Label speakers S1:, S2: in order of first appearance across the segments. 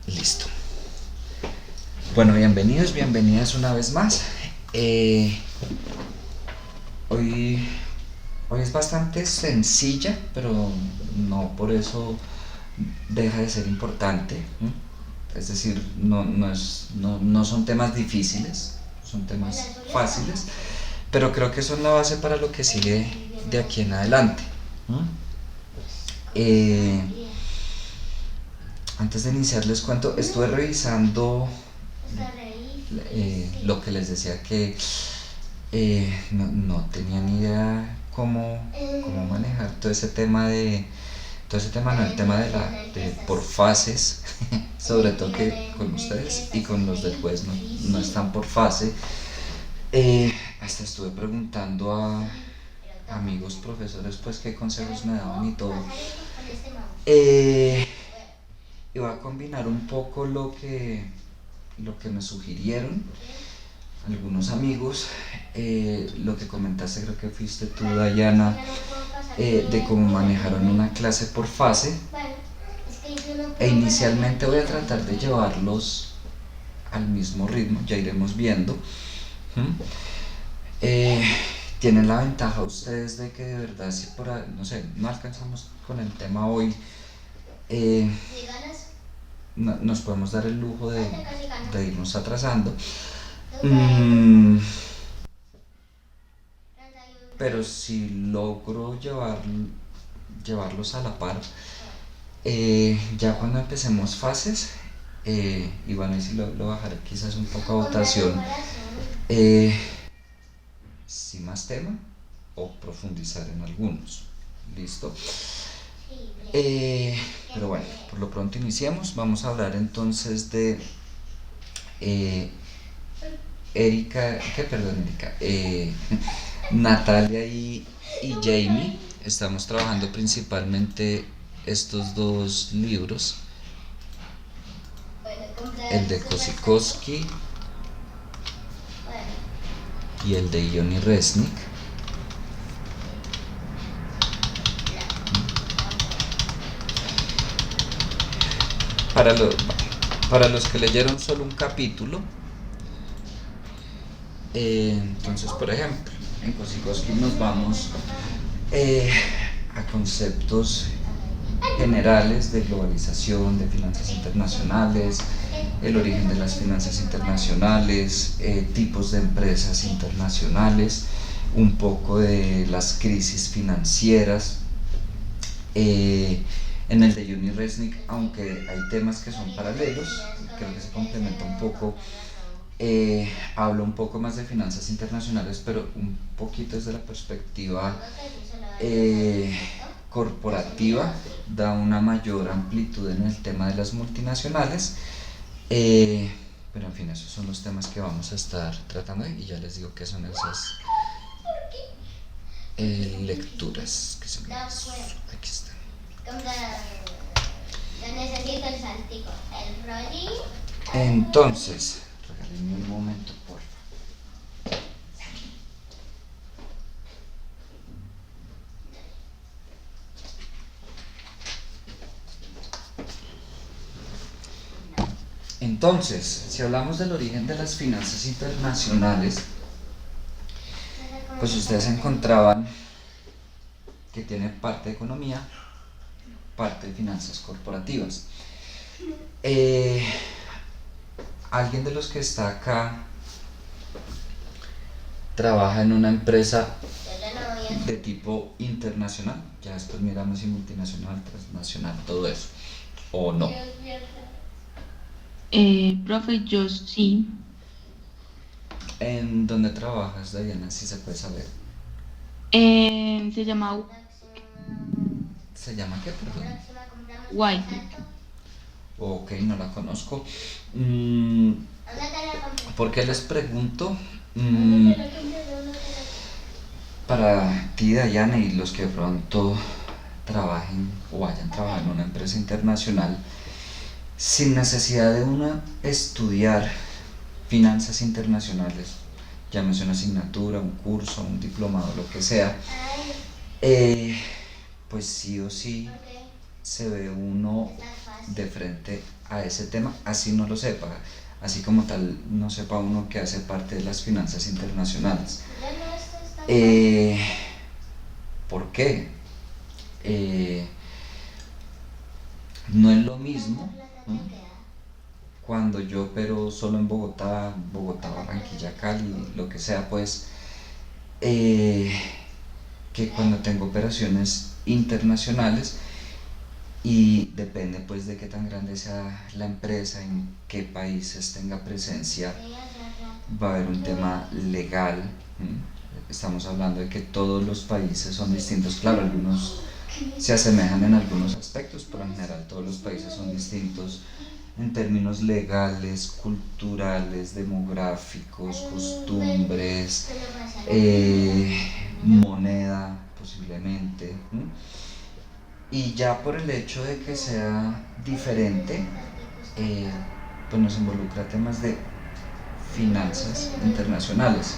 S1: Listo. Bueno, bienvenidos, bienvenidas una vez más. Hoy, hoy es bastante sencilla, pero no por eso deja de ser importante. Es decir, no son temas difíciles, son temas fáciles, pero creo que son la base para lo que sigue de aquí en adelante. Eh, Antes de iniciar les cuento, estuve revisando lo que les decía que no tenía ni idea cómo manejar todo ese tema no, el tema de por fases, sobre todo que con ustedes y con los del juez no están por fase. Hasta estuve preguntando a amigos profesores pues qué consejos me daban y todo. Y voy a combinar un poco lo que me sugirieron algunos amigos, lo que comentaste, creo que fuiste tú, Dayana, de cómo manejaron una clase por fase. E inicialmente voy a tratar de llevarlos al mismo ritmo, ya iremos viendo. Eh, Tienen la ventaja ustedes de que de verdad, si por ahí, no sé, no alcanzamos con el tema hoy, nos podemos dar el lujo de irnos atrasando. Pero si logro llevarlos a la par, ya cuando empecemos fases, y bueno, y si lo bajaré quizás un poco a votación, si más tema o profundizar en algunos. ¿Listo? Pero bueno, por lo pronto iniciamos. Vamos a hablar entonces de Erika, Natalia y Jamie. Estamos trabajando principalmente estos dos libros, el de Kosikowski y el de Ioni Resnick. Para los que leyeron solo un capítulo, entonces, por ejemplo, en Kosikowski nos vamos a conceptos generales de globalización, de finanzas internacionales, el origen de las finanzas internacionales, tipos de empresas internacionales, un poco de las crisis financieras. En el de Ioni Resnick, aunque hay temas que son paralelos, creo que se complementa un poco. Hablo un poco más de finanzas internacionales, pero un poquito desde la perspectiva corporativa, da una mayor amplitud en el tema de las multinacionales. Pero en fin, esos son los temas que vamos a estar tratando y ya les digo que son esas lecturas que se me... Aquí están. Entonces, regálenme un momento, por favor. Entonces, si hablamos del origen de las finanzas internacionales, pues ustedes encontraban que tiene parte de economía, parte de finanzas corporativas. ¿Alguien de los que está acá trabaja en una empresa de tipo internacional? Ya después miramos si multinacional, transnacional, todo eso. ¿O no?
S2: Profe, yo sí.
S1: ¿En dónde trabajas, Diana? Si se puede saber.
S2: Se llama
S1: ¿Se llama qué, perdón?
S2: White.
S1: Ok, no la conozco. ¿Por qué les pregunto? Para ti, Dayana, y los que de pronto trabajen o hayan trabajado en una empresa internacional, sin necesidad de una estudiar finanzas internacionales, llámese una asignatura, un curso, un diplomado, lo que sea, pues sí o sí se ve uno de frente a ese tema, así no lo sepa, así como tal no sepa uno que hace parte de las finanzas internacionales. ¿Por qué? No es lo mismo, ¿no?, cuando yo opero solo en Bogotá, Barranquilla, Cali, lo que sea, pues, que cuando tengo operaciones internacionales, y depende pues de qué tan grande sea la empresa, en qué países tenga presencia, va a haber un tema legal. Estamos hablando de que todos los países son distintos, claro, algunos se asemejan en algunos aspectos, pero en general todos los países son distintos en términos legales, culturales, demográficos, costumbres, moneda posiblemente. Y ya por el hecho de que sea diferente, pues nos involucra temas de finanzas internacionales.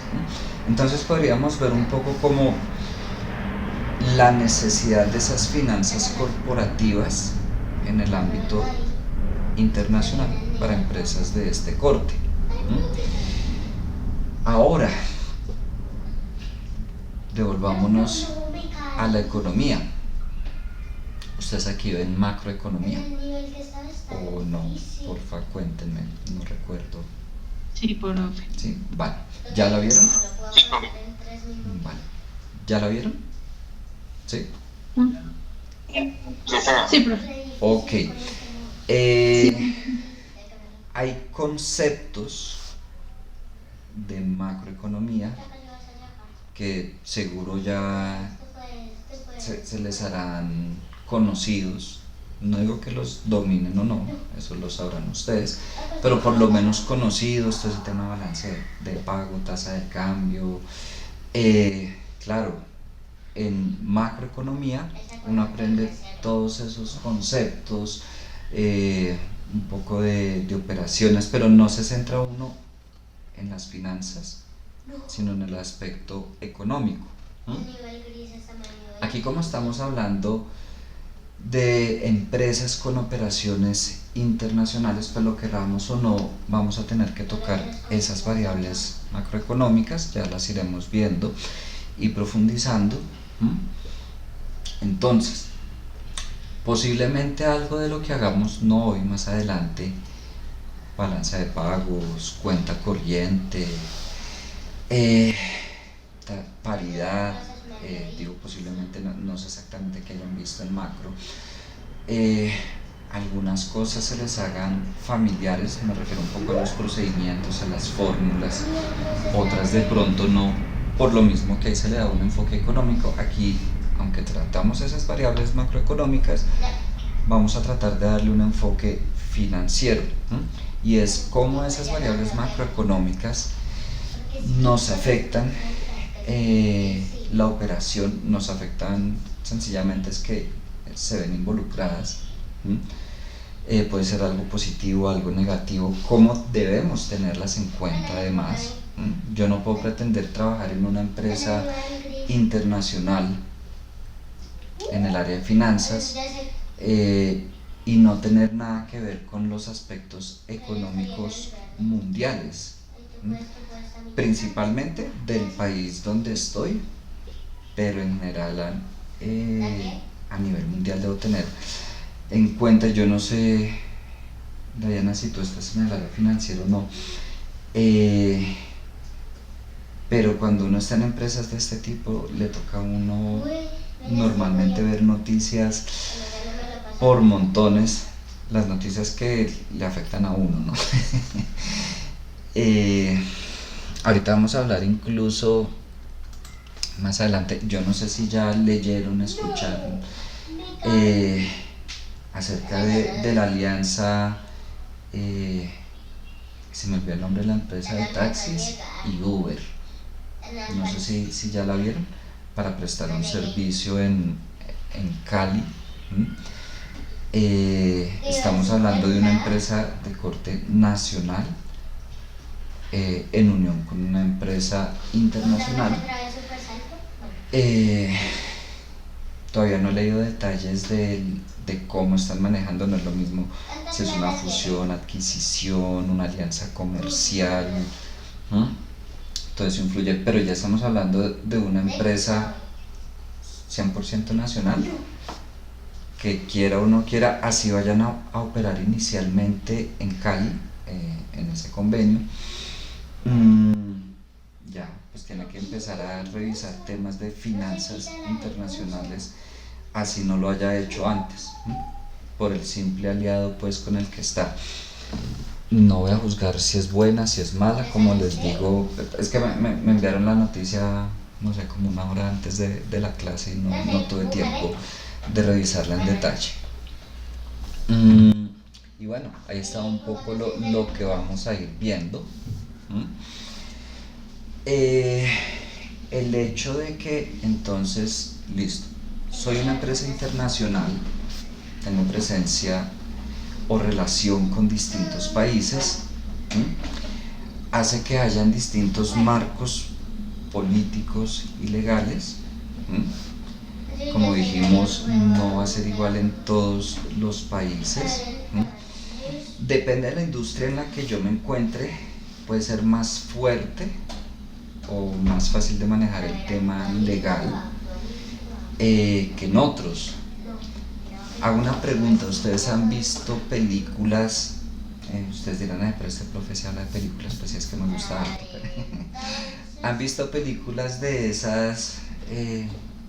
S1: Entonces podríamos ver un poco como la necesidad de esas finanzas corporativas en el ámbito internacional para empresas de este corte. Ahora, devolvámonos a la economía. ¿Ustedes aquí ven macroeconomía? ¿O no? Porfa, cuéntenme, no recuerdo.
S2: Sí, profe.
S1: Sí, vale. ¿Ya la vieron? Vale. ¿Ya la vieron? ¿Sí?
S2: Sí, profe.
S1: Ok. Hay conceptos de macroeconomía que seguro ya se les harán conocidos. No digo que los dominen o no, eso lo sabrán ustedes, pero por lo menos conocidos, todo ese tema de balance de pago, tasa de cambio. Claro, en macroeconomía uno aprende todos esos conceptos, un poco de operaciones, pero no se centra uno en las finanzas, sino en el aspecto económico. Aquí, como estamos hablando de empresas con operaciones internacionales, pues lo queramos o no, vamos a tener que tocar esas variables macroeconómicas, ya las iremos viendo y profundizando. Entonces, posiblemente algo de lo que hagamos no hoy, más adelante, balanza de pagos, cuenta corriente, paridad, digo posiblemente, no sé exactamente qué hayan visto en macro, algunas cosas se les hagan familiares, me refiero un poco a los procedimientos, a las fórmulas, otras de pronto no, por lo mismo que ahí se le da un enfoque económico. Aquí, aunque tratamos esas variables macroeconómicas, vamos a tratar de darle un enfoque financiero, y es cómo esas variables macroeconómicas nos afectan la operación, nos afectan sencillamente es que se ven involucradas. Puede ser algo positivo, algo negativo, cómo debemos tenerlas en cuenta además. Yo no puedo pretender trabajar en una empresa internacional en el área de finanzas y no tener nada que ver con los aspectos económicos mundiales, principalmente del país donde estoy, pero en general a nivel mundial debo tener en cuenta. Yo no sé, Diana, si tú estás en el área financiera o no, pero cuando uno está en empresas de este tipo, le toca a uno normalmente ver noticias por montones, las noticias que le afectan a uno, ¿no? Ahorita vamos a hablar incluso más adelante, yo no sé si ya leyeron, escucharon acerca de la alianza, se me olvidó el nombre de la empresa de taxis, y Uber. No sé si ya la vieron, para prestar un servicio en Cali. Estamos hablando de una empresa de corte nacional en unión con una empresa internacional, Todavía no he leído detalles de cómo están manejando, no es lo mismo si es una fusión, adquisición, una alianza comercial, ¿m? Todo eso influye, pero ya estamos hablando de una empresa 100% nacional, que quiera o no quiera, así vayan a operar inicialmente en Cali, en ese convenio, ya pues tiene que empezar a revisar temas de finanzas internacionales, así no lo haya hecho antes, por el simple aliado pues con el que está. No voy a juzgar si es buena, si es mala, como les digo, es que me enviaron la noticia, no sé, como una hora antes de la clase y no tuve tiempo de revisarla en detalle. Y bueno, ahí está un poco lo que vamos a ir viendo. El hecho de que entonces, listo, soy una empresa internacional, tengo presencia o relación con distintos países, hace que hayan distintos marcos políticos y legales. Como dijimos, no va a ser igual en todos los países. Depende de la industria en la que yo me encuentre, puede ser más fuerte o más fácil de manejar el tema legal que en otros. Hago una pregunta, ¿ustedes han visto películas? Ustedes dirán, pero este profe se habla de películas, pues sí, es que me gusta harto. ¿Han visto películas de esas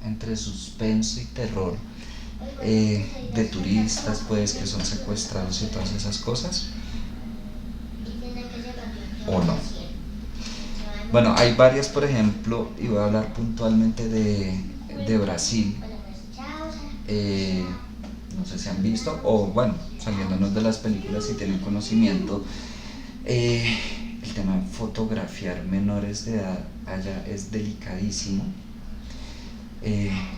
S1: entre suspenso y terror, de turistas pues que son secuestrados y todas esas cosas? ¿O no? Bueno, hay varias, por ejemplo, y voy a hablar puntualmente de Brasil. No sé si han visto, o bueno, saliéndonos de las películas, si tienen conocimiento, el tema de fotografiar menores de edad allá es delicadísimo,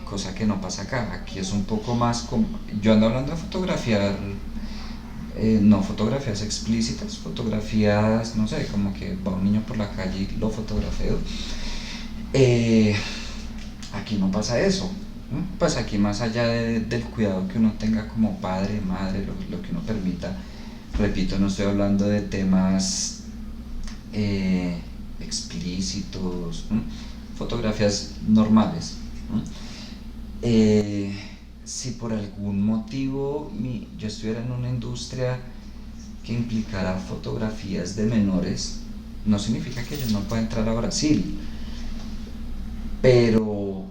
S1: cosa que no pasa acá. Aquí es un poco más como, yo ando hablando de fotografiar, no fotografías explícitas, fotografías, no sé, como que va un niño por la calle y lo fotografeo. Aquí no pasa eso. Pues aquí, más allá del cuidado que uno tenga como padre, madre, lo que uno permita, repito, no estoy hablando de temas explícitos, fotografías normales. Si por algún motivo yo estuviera en una industria que implicara fotografías de menores, no significa que yo no pueda entrar a Brasil, pero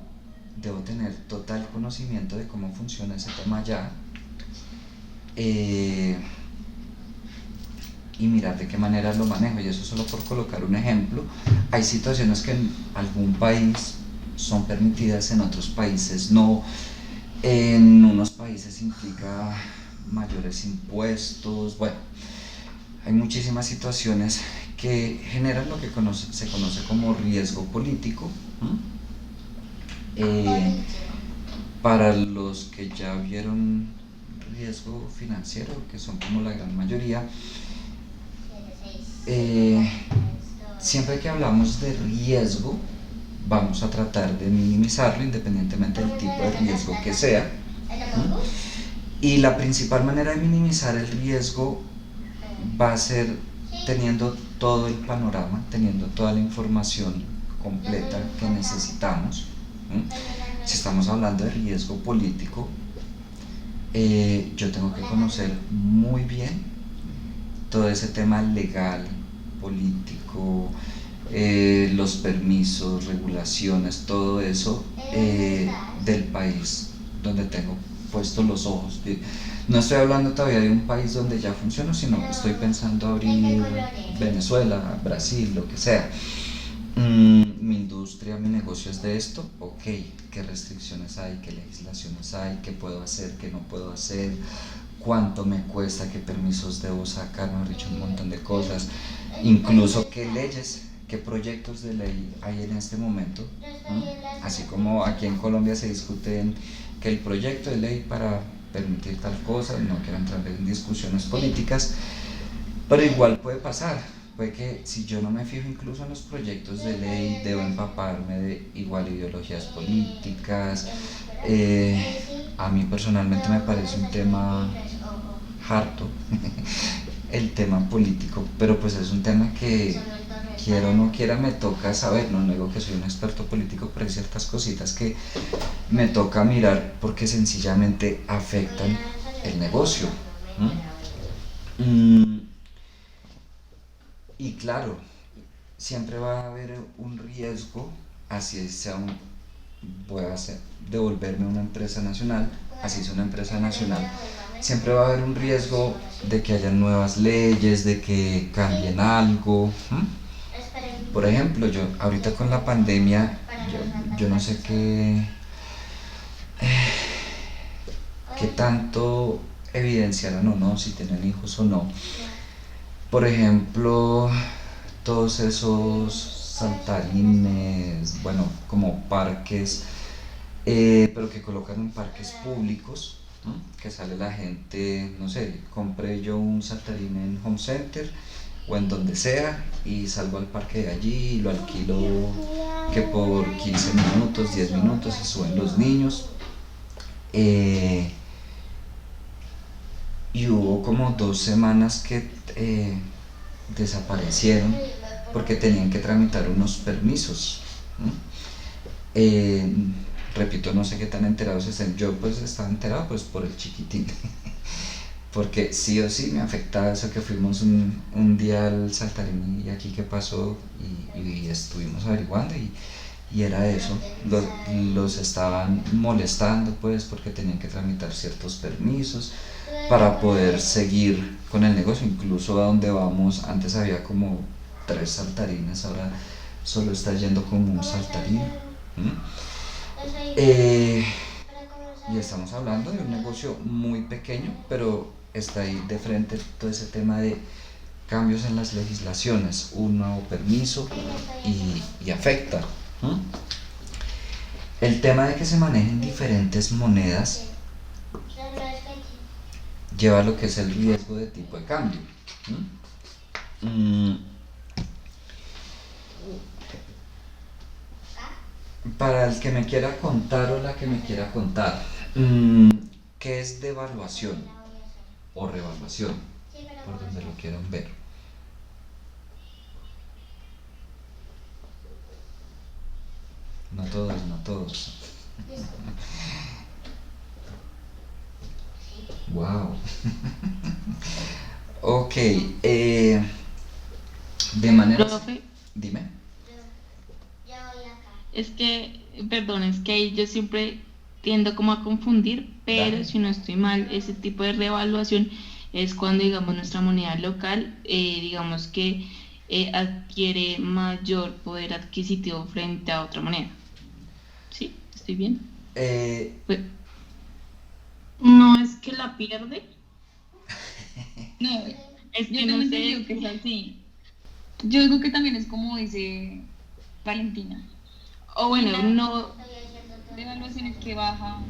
S1: debo tener total conocimiento de cómo funciona ese tema allá, y mirar de qué manera lo manejo. Y eso solo por colocar un ejemplo. Hay situaciones que en algún país son permitidas, en otros países no. En unos países implica mayores impuestos. Bueno, hay muchísimas situaciones que generan lo que se conoce como riesgo político. Para los que ya vieron riesgo financiero, que son como la gran mayoría, siempre que hablamos de riesgo, vamos a tratar de minimizarlo independientemente del tipo de riesgo que sea. Y la principal manera de minimizar el riesgo va a ser teniendo todo el panorama, teniendo toda la información completa que necesitamos. Si estamos hablando de riesgo político, yo tengo que conocer muy bien todo ese tema legal, político, los permisos, regulaciones, todo eso del país donde tengo puestos los ojos. No estoy hablando todavía de un país donde ya funciona, sino que estoy pensando abrir Venezuela, Brasil, lo que sea. Mi industria, mi negocio es de esto, ok, qué restricciones hay, qué legislaciones hay, qué puedo hacer, qué no puedo hacer, cuánto me cuesta, qué permisos debo sacar, me han dicho un montón de cosas, incluso qué leyes, qué proyectos de ley hay en este momento, así como aquí en Colombia se discuten que el proyecto de ley para permitir tal cosa, no quiero entrar en discusiones políticas, pero igual puede pasar. Puede que si yo no me fijo incluso en los proyectos de ley, debo empaparme de igual ideologías políticas, A mí personalmente me parece un tema harto, el tema político, pero pues es un tema que quiera o no quiera me toca saber, no digo que soy un experto político, pero hay ciertas cositas que me toca mirar porque sencillamente afectan el negocio. ¿Mm? Y claro, siempre va a haber un riesgo, así sea voy a devolverme a una empresa nacional, así es una empresa nacional, siempre va a haber un riesgo de que haya nuevas leyes, de que cambien algo. Por ejemplo, yo ahorita con la pandemia, yo no sé qué tanto evidenciaron o no, si tienen hijos o no. Por ejemplo, todos esos saltarines, bueno, como parques, pero que colocan en parques públicos, ¿no? Que sale la gente, no sé, compré yo un saltarín en Home Center o en donde sea y salgo al parque de allí y lo alquilo que por 15 minutos, 10 minutos se suben los niños. Eh, y hubo como 2 semanas que desaparecieron porque tenían que tramitar unos permisos, ¿no? Eh, Repito, no sé qué tan enterados estén. Yo pues estaba enterado pues por el chiquitín, porque sí o sí me afectaba eso que fuimos un día al Saltarín y aquí qué pasó y estuvimos averiguando y era eso, los estaban molestando pues porque tenían que tramitar ciertos permisos para poder seguir con el negocio, incluso a donde vamos, antes había como 3 saltarines, ahora solo está yendo como un saltarín. Eh, y estamos hablando de un negocio muy pequeño, pero está ahí de frente todo ese tema de cambios en las legislaciones, un nuevo permiso y afecta. El tema de que se manejen diferentes monedas lleva a lo que es el riesgo de tipo de cambio. Mm, Para el que me quiera contar o la que me quiera contar, ¿qué es devaluación o revaluación? Por donde lo quieran ver. No todos, no todos. Wow. Ok, de manera...
S2: Profe,
S1: Dime.
S2: es que, perdón, es que ahí yo siempre tiendo como a confundir, pero
S1: Dale.
S2: si no estoy mal, ese tipo de revaluación es cuando, digamos, nuestra moneda local, digamos que adquiere mayor poder adquisitivo frente a otra moneda. ¿Sí? ¿Estoy bien?
S1: Eh,
S2: Pues, no es que la pierde,
S3: No,
S2: es
S3: yo
S2: que
S3: tengo
S2: no
S3: entendido
S2: sé.
S3: que es así. Yo digo que también es como dice Valentina.
S2: O
S3: Y
S2: bueno,
S3: la
S2: no.
S3: devaluación es que baja.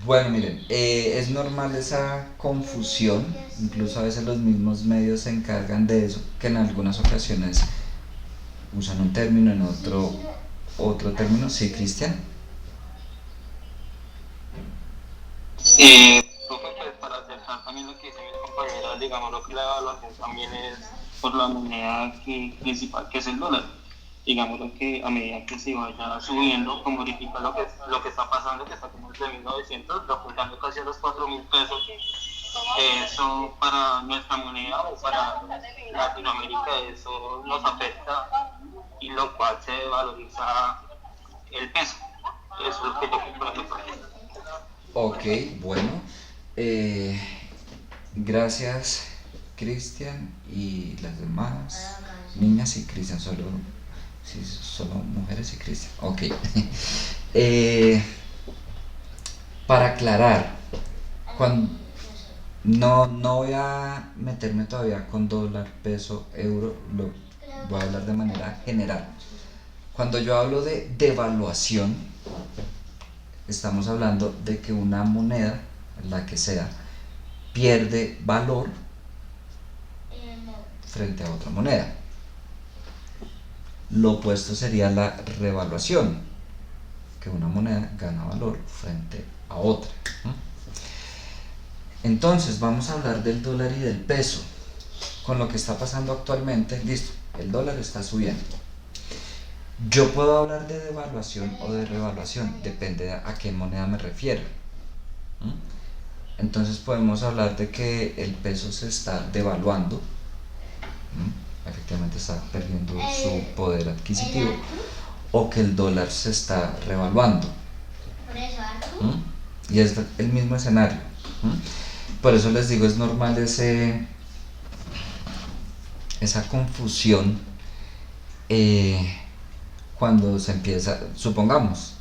S1: bueno, miren, es normal esa confusión, incluso a veces los mismos medios se encargan de eso, que en algunas ocasiones usan un término, en otro término. Sí, Cristian.
S4: Profe, pues para acercar también lo que dice mi compañera, digamos lo que la evaluación también es por la moneda principal, que es el dólar. Digamos lo que a medida que se vaya subiendo, como ahorita lo que está pasando, que está como desde 1900, apuntando casi a los 4.000 pesos, eso para nuestra moneda o para Latinoamérica, eso nos afecta y lo cual se valoriza el peso. Eso es lo que yo comprendo.
S1: Ok, bueno. eh, Gracias, Cristian y las demás niñas y Cristian, sí, solo mujeres y Cristian. Ok. Eh, para aclarar, cuando, no voy a meterme todavía con dólar, peso, euro, lo voy a hablar de manera general. Cuando yo hablo de devaluación, estamos hablando de que una moneda, la que sea, pierde valor frente a otra moneda. Lo opuesto sería la revaluación, que una moneda gana valor frente a otra. Entonces vamos a hablar del dólar y del peso. Con lo que está pasando actualmente, listo, el dólar está subiendo. Yo puedo hablar de devaluación o de revaluación, depende a qué moneda me refiero. Entonces podemos hablar de que el peso se está devaluando, efectivamente está perdiendo su poder adquisitivo, o que el dólar se está revaluando. Y es el mismo escenario. Por eso les digo, es normal esa confusión cuando se empieza, supongamos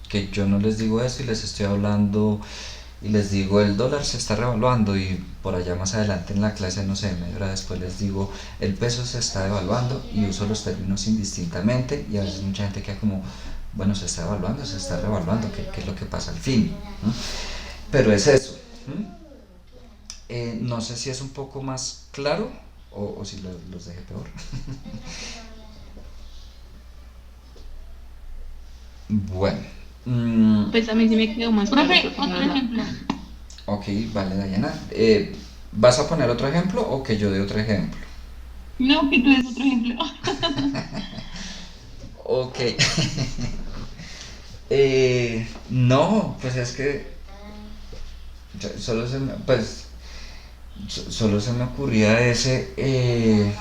S1: que yo no les digo eso y les estoy hablando y les digo el dólar se está revaluando, y por allá más adelante en la clase, no sé, media hora después les digo el peso se está devaluando, y uso los términos indistintamente, y a veces mucha gente queda como, bueno, se está devaluando, se está revaluando, ¿qué es lo que pasa al fin? Pero es eso. No sé si es un poco más claro o si los dejé peor. Bueno.
S2: Pues a mí sí me quedó más claro.
S3: Profe, otro ejemplo.
S1: Ok, vale, Dayana. ¿Vas a poner otro ejemplo o que yo dé otro ejemplo?
S3: No, que tú des otro ejemplo.
S1: Ok. No, pues es que solo se me ocurría ese.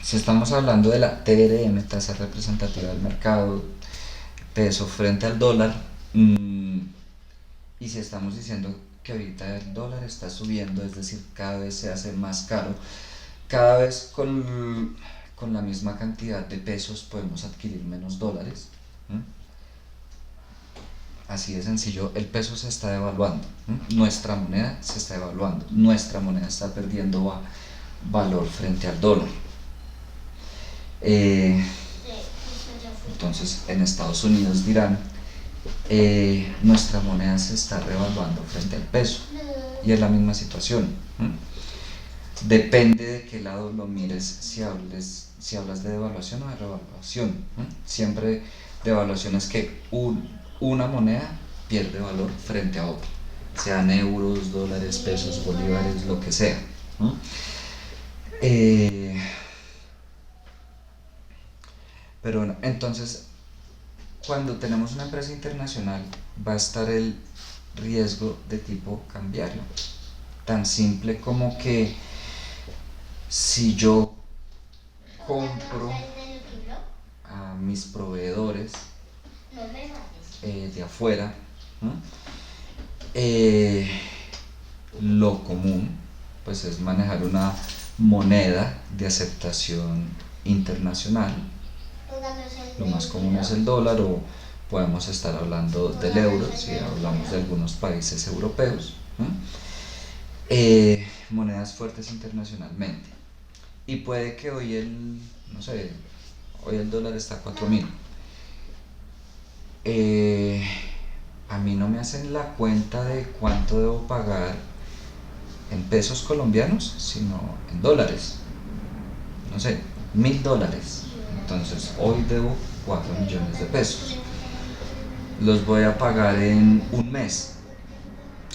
S1: Si estamos hablando de la TRM, tasa representativa del mercado, peso frente al dólar, y si estamos diciendo que ahorita el dólar está subiendo, es decir, cada vez se hace más caro, cada vez con la misma cantidad de pesos podemos adquirir menos dólares. Así de sencillo, el peso se está devaluando, nuestra moneda se está devaluando, nuestra moneda está perdiendo valor frente al dólar. Entonces en Estados Unidos dirán, nuestra moneda se está revaluando frente al peso, y es la misma situación. Depende de qué lado lo mires, si hablas de devaluación o de revaluación. Siempre devaluación es que una moneda pierde valor frente a otra, sean euros, dólares, pesos, bolívares, lo que sea. Pero bueno, entonces cuando tenemos una empresa internacional va a estar el riesgo de tipo cambiario, tan simple como que si yo compro a mis proveedores de afuera, lo común pues es manejar una moneda de aceptación internacional. Lo más común es el dólar, o podemos estar hablando del euro si hablamos de algunos países europeos. Monedas fuertes internacionalmente, y puede que hoy el dólar está a 4.000. A mí no me hacen la cuenta de cuánto debo pagar en pesos colombianos, sino en dólares, no sé, $1.000. Entonces hoy debo 4 millones de pesos, los voy a pagar en un mes.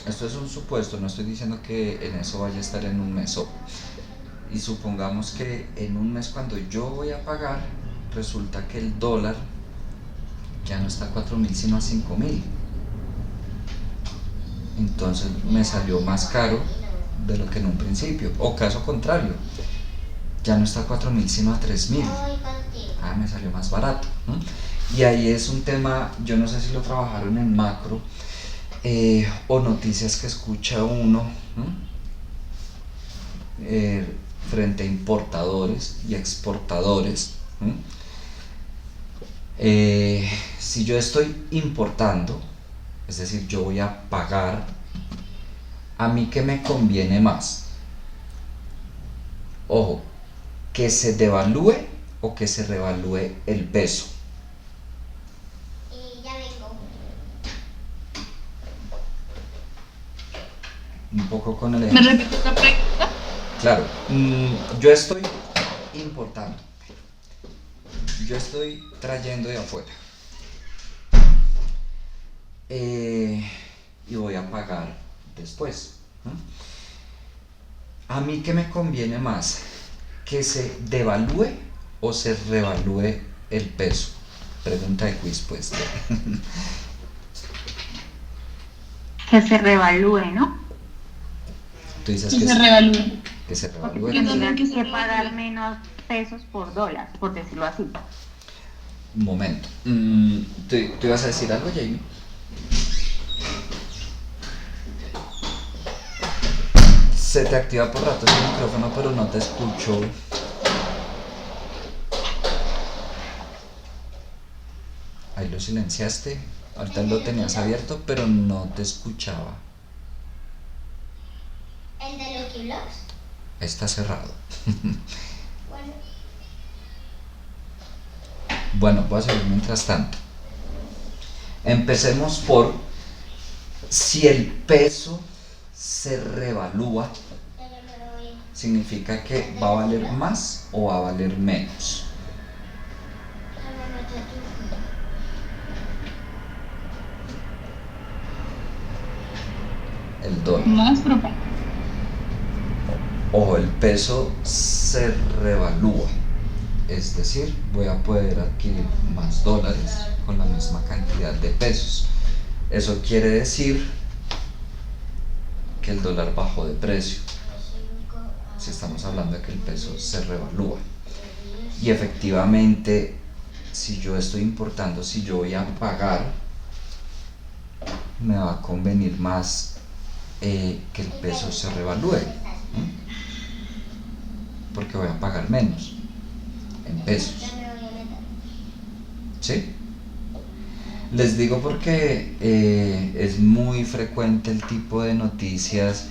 S1: Esto es un supuesto, no estoy diciendo que en eso vaya a estar en un mes. Y supongamos que en un mes, cuando yo voy a pagar, resulta que el dólar ya no está a 4.000 sino a 5.000. Entonces me salió más caro de lo que en un principio. O caso contrario, ya no está a 4.000 sino a 3.000. Me salió más barato. Y ahí es un tema, yo no sé si lo trabajaron en macro, o noticias que escucha uno frente a importadores y exportadores. Si yo estoy importando, es decir, yo voy a pagar, ¿a mí qué me conviene más? Ojo, que se devalúe o que se revalúe el peso.
S5: Ya vengo.
S1: Un poco con el
S3: ¿Me
S1: ejemplo.
S3: repites la pregunta?
S1: Claro, yo estoy importando, yo estoy trayendo de afuera, eh, y voy a pagar después, ¿no? ¿A mí qué me conviene más? ¿Que se devalúe o se revalúe el peso? Pregunta de quiz, pues.
S5: Que se revalúe, ¿no?
S1: Tú dices
S3: Que
S1: que
S3: se revalúe.
S1: que se
S5: Porque
S1: revalúe.
S2: Yo también
S5: tendrías
S2: que
S5: que
S2: se
S5: pagar
S2: revalúe.
S5: menos pesos por dólar, por decirlo así.
S1: Un momento. ¿Tú ibas a decir algo, Jamie? Se te activa por ratos el micrófono, pero no te escucho. Ahí lo silenciaste. Ahorita lo tenías abierto, pero no te escuchaba.
S6: ¿El de Lucky Blocks?
S1: Está cerrado.
S6: Bueno,
S1: Bueno, voy a seguir mientras tanto. Empecemos por si el peso se revalúa,
S6: ya yo me voy.
S1: significa que va a valer más o va a valer menos.
S6: Ya me meto aquí.
S1: El dólar.
S3: Más propa.
S1: Ojo, el peso se revalúa. Es decir, voy a poder adquirir más dólares con la misma cantidad de pesos. Eso quiere decir que el dólar bajó de precio. Si estamos hablando de que el peso se revalúa. Y efectivamente, si yo estoy importando, si yo voy a pagar, me va a convenir más que el peso se revalúe, ¿m? Porque voy a pagar menos en pesos,
S6: Ya me voy a meter.
S1: ¿sí? Les digo porque es muy frecuente el tipo de noticias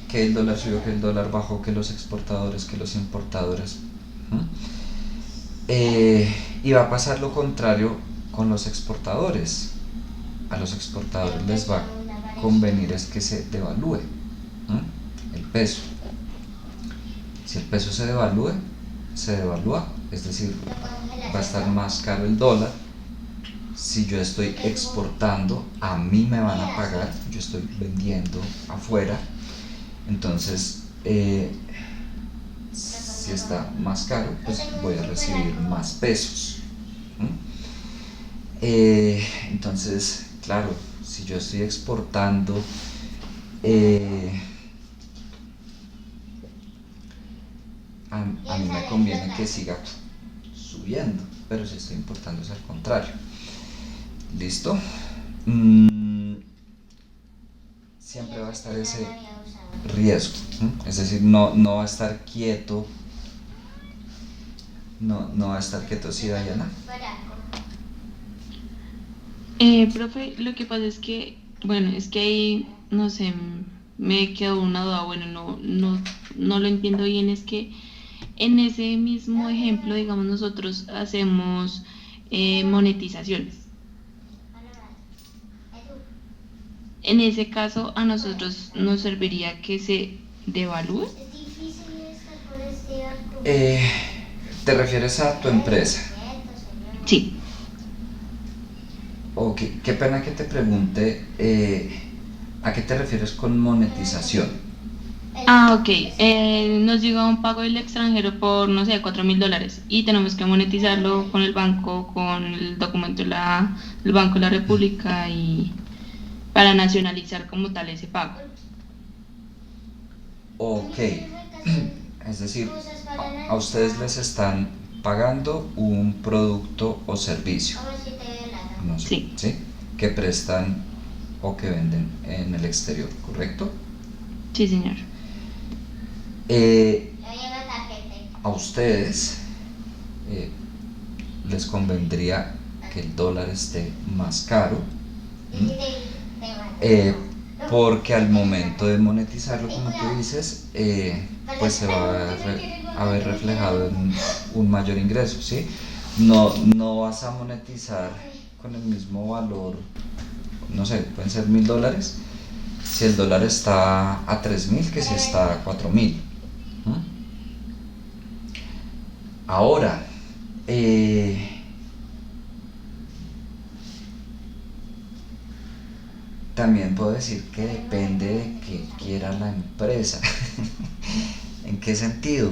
S1: que el dólar subió, que el dólar bajó, que los exportadores, que los importadores. Y va a pasar lo contrario con los exportadores. A los exportadores les va a convenir es que se devalúe el peso. Si el peso se devalúa, es decir, va a estar más caro el dólar. Si yo estoy exportando, a mí me van a pagar, yo estoy vendiendo afuera, entonces si está más caro, pues voy a recibir más pesos. Entonces, claro, si yo estoy exportando, a mí me conviene que siga subiendo, pero si estoy importando es al contrario. ¿Listo? Siempre va a estar ese riesgo, es decir, no va a estar quieto, no va a estar quieto, ¿sí, Diana?
S2: Profe, lo que pasa es que, bueno, es que ahí, no sé, me quedó una duda, bueno, no lo entiendo bien, es que en ese mismo ejemplo, digamos, nosotros hacemos monetizaciones. En ese caso, a nosotros nos serviría que se devalúe.
S6: Es difícil estar por este arco.
S1: ¿Te refieres a tu empresa?
S2: Sí.
S1: O qué pena que te pregunte, ¿a qué te refieres con monetización?
S2: Ah, ok. Nos llega un pago del extranjero por, no sé, $4.000 y tenemos que monetizarlo con el banco, con el documento del Banco de la República y para nacionalizar como tal ese pago.
S1: Ok, es decir, a ustedes les están pagando un producto o servicio,
S6: A ver si te doy lata.
S1: no sé,
S2: Sí.
S1: ¿sí? Que prestan o que venden en el exterior, ¿correcto?
S2: Sí, señor.
S1: Eh,
S6: Le doy una tarjeta.
S1: a ustedes les convendría que el dólar esté más caro,
S6: Y te mando.
S1: porque al momento de monetizarlo, como tú dices, pues se va a ver reflejado en un mayor ingreso, ¿sí? No vas a monetizar con el mismo valor, no sé, pueden ser $1.000, si el dólar está a 3.000 que si está a 4.000. Ahora, también puedo decir que depende de qué quiera la empresa. ¿En qué sentido?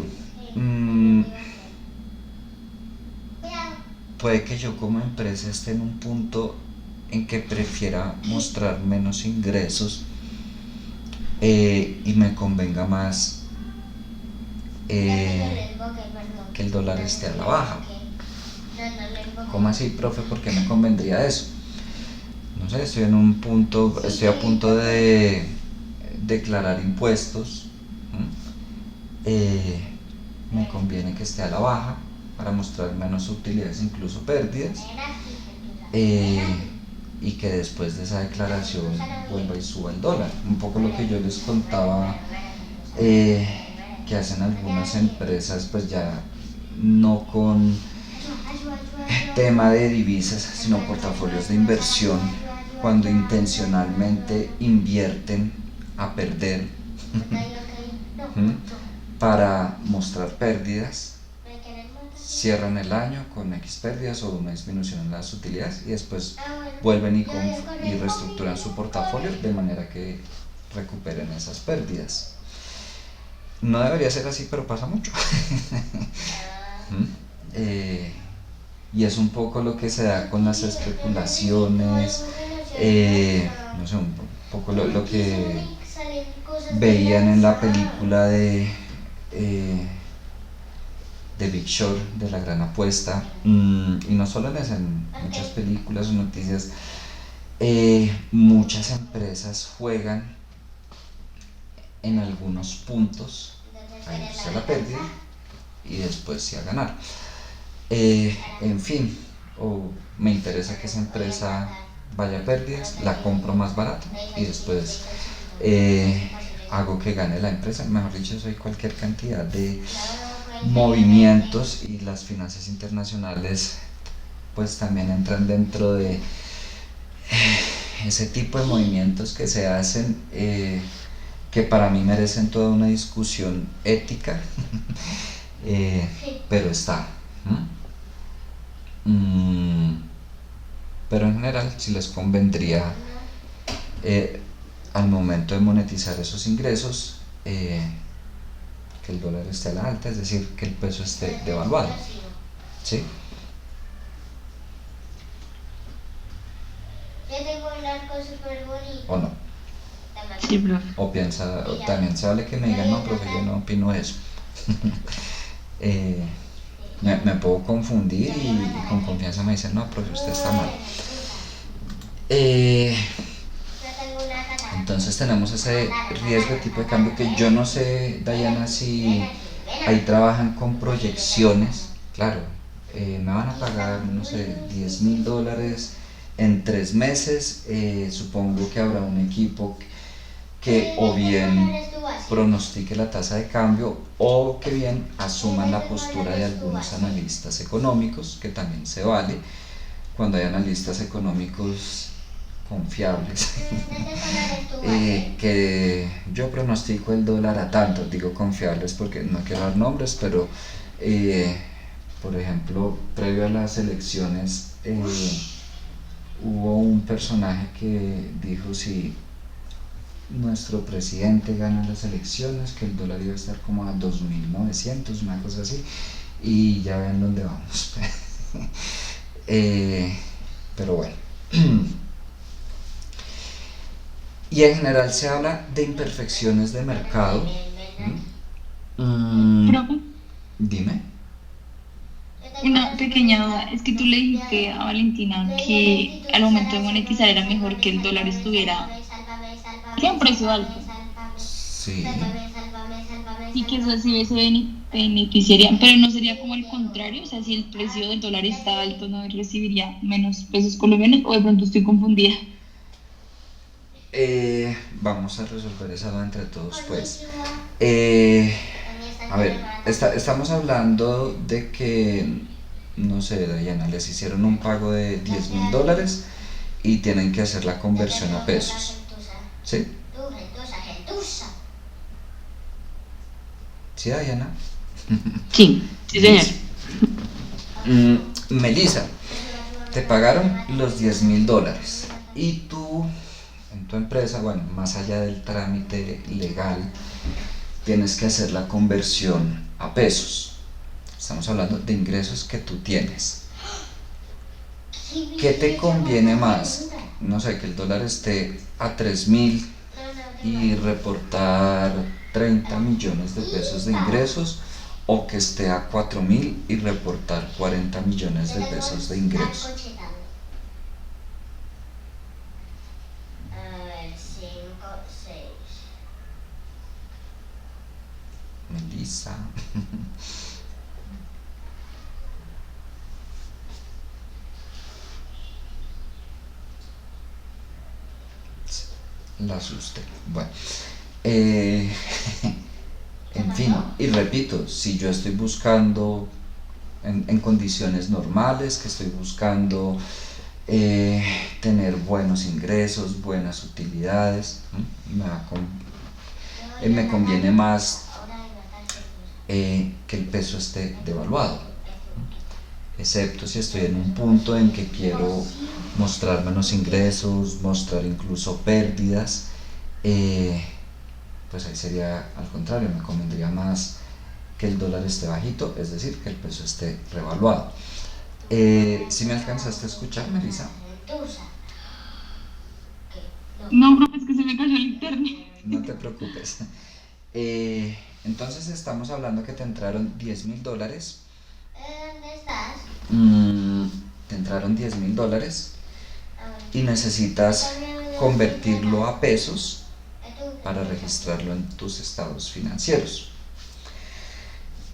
S1: Puede que yo como empresa esté en un punto en que prefiera mostrar menos ingresos y me convenga más que el dólar esté a la baja. ¿Cómo así, profe? ¿Por qué me convendría eso? No sé, estoy a punto de declarar impuestos. Me conviene que esté a la baja para mostrar menos utilidades, incluso pérdidas, y que después de esa declaración vuelva y suba el dólar. Un poco lo que yo les contaba que hacen algunas empresas, pues ya no con tema de divisas, sino portafolios de inversión, cuando intencionalmente invierten a perder para mostrar pérdidas, cierran el año con X pérdidas o una disminución en las utilidades y después vuelven y reestructuran su portafolio de manera que recuperen esas pérdidas. No debería ser así, pero pasa mucho. Y es un poco lo que se da con las especulaciones, no sé, un poco lo que veían en la película de Big Short, de la gran apuesta, y no solo en eso, en muchas películas o noticias, muchas empresas juegan en algunos puntos a irse a la pérdida y después sí a ganar. En fin, o me interesa que esa empresa vaya a pérdidas, la compro más barata y después hago que gane la empresa. Mejor dicho, soy cualquier cantidad de movimientos, y las finanzas internacionales pues también entran dentro de ese tipo de movimientos que se hacen, que para mí merecen toda una discusión ética, pero está. Pero en general sí les convendría al momento de monetizar esos ingresos que el dólar esté a la alta, es decir, que el peso esté devaluado, ¿sí?
S6: Yo tengo un arco súper bonito.
S1: ¿O no?
S2: Sí, profe.
S1: O piensa, o también se vale que me digan, no, profe, yo no opino eso. Me puedo confundir y con confianza me dicen, no, profe, usted está mal. Entonces tenemos ese riesgo de tipo de cambio que yo no sé, Dayana, si ahí trabajan con proyecciones. Claro, me van a pagar, no sé, $10,000 en 3 meses. Supongo que habrá un equipo que o bien pronostique la tasa de cambio o que bien asuman la postura de algunos analistas económicos, que también se vale cuando hay analistas económicos confiables. Que yo pronostico el dólar a tanto, digo confiables porque no quiero dar nombres, pero por ejemplo, previo a las elecciones hubo un personaje que dijo, si nuestro presidente gana las elecciones, que el dólar iba a estar como a 2.900, una cosa así, y ya ven dónde vamos. Pero bueno. Y en general se habla de imperfecciones de mercado.
S2: Profe,
S1: Dime.
S3: Una pequeña duda, es que tú le dijiste a Valentina que al momento de monetizar era mejor que el dólar estuviera a un precio alto
S1: Sí.
S3: y que eso sí se beneficiaría, pero no sería como el contrario, o sea, si el precio del dólar está alto, ¿no recibiría menos pesos colombianos o de pronto estoy confundida?
S1: Vamos a resolver esa duda entre todos, pues. A ver, estamos hablando de que, no sé, Dayana, les hicieron un pago de $10,000 y tienen que hacer la conversión a pesos, ¿sí? ¿Sí, Dayana?
S2: sí, sí, señor.
S1: Melissa, te pagaron los $10,000 y tú en tu empresa, bueno, más allá del trámite legal, tienes que hacer la conversión a pesos. Estamos hablando de ingresos que tú tienes. ¿Qué te conviene más? No sé, que el dólar esté a 3.000 y reportar 30 millones de pesos de ingresos, o que esté a 4.000 y reportar 40 millones de pesos de ingresos.
S6: A ver, 5, 6.
S1: Melissa. La asusté. Bueno, en fin, y repito, si yo estoy buscando en condiciones normales, que estoy buscando tener buenos ingresos, buenas utilidades, me conviene más que el peso esté devaluado, excepto si estoy en un punto en que quiero mostrar menos ingresos, mostrar incluso pérdidas, pues ahí sería al contrario, me convendría más que el dólar esté bajito, es decir, que el peso esté revaluado. ¿Sí me alcanzaste a escuchar, Melissa?
S3: No, profe, es que se me cayó el internet.
S1: No te preocupes. Entonces estamos hablando que te entraron $10.000.
S6: ¿Dónde estás?
S1: Te entraron $10.000 y necesitas convertirlo a pesos para registrarlo en tus estados financieros.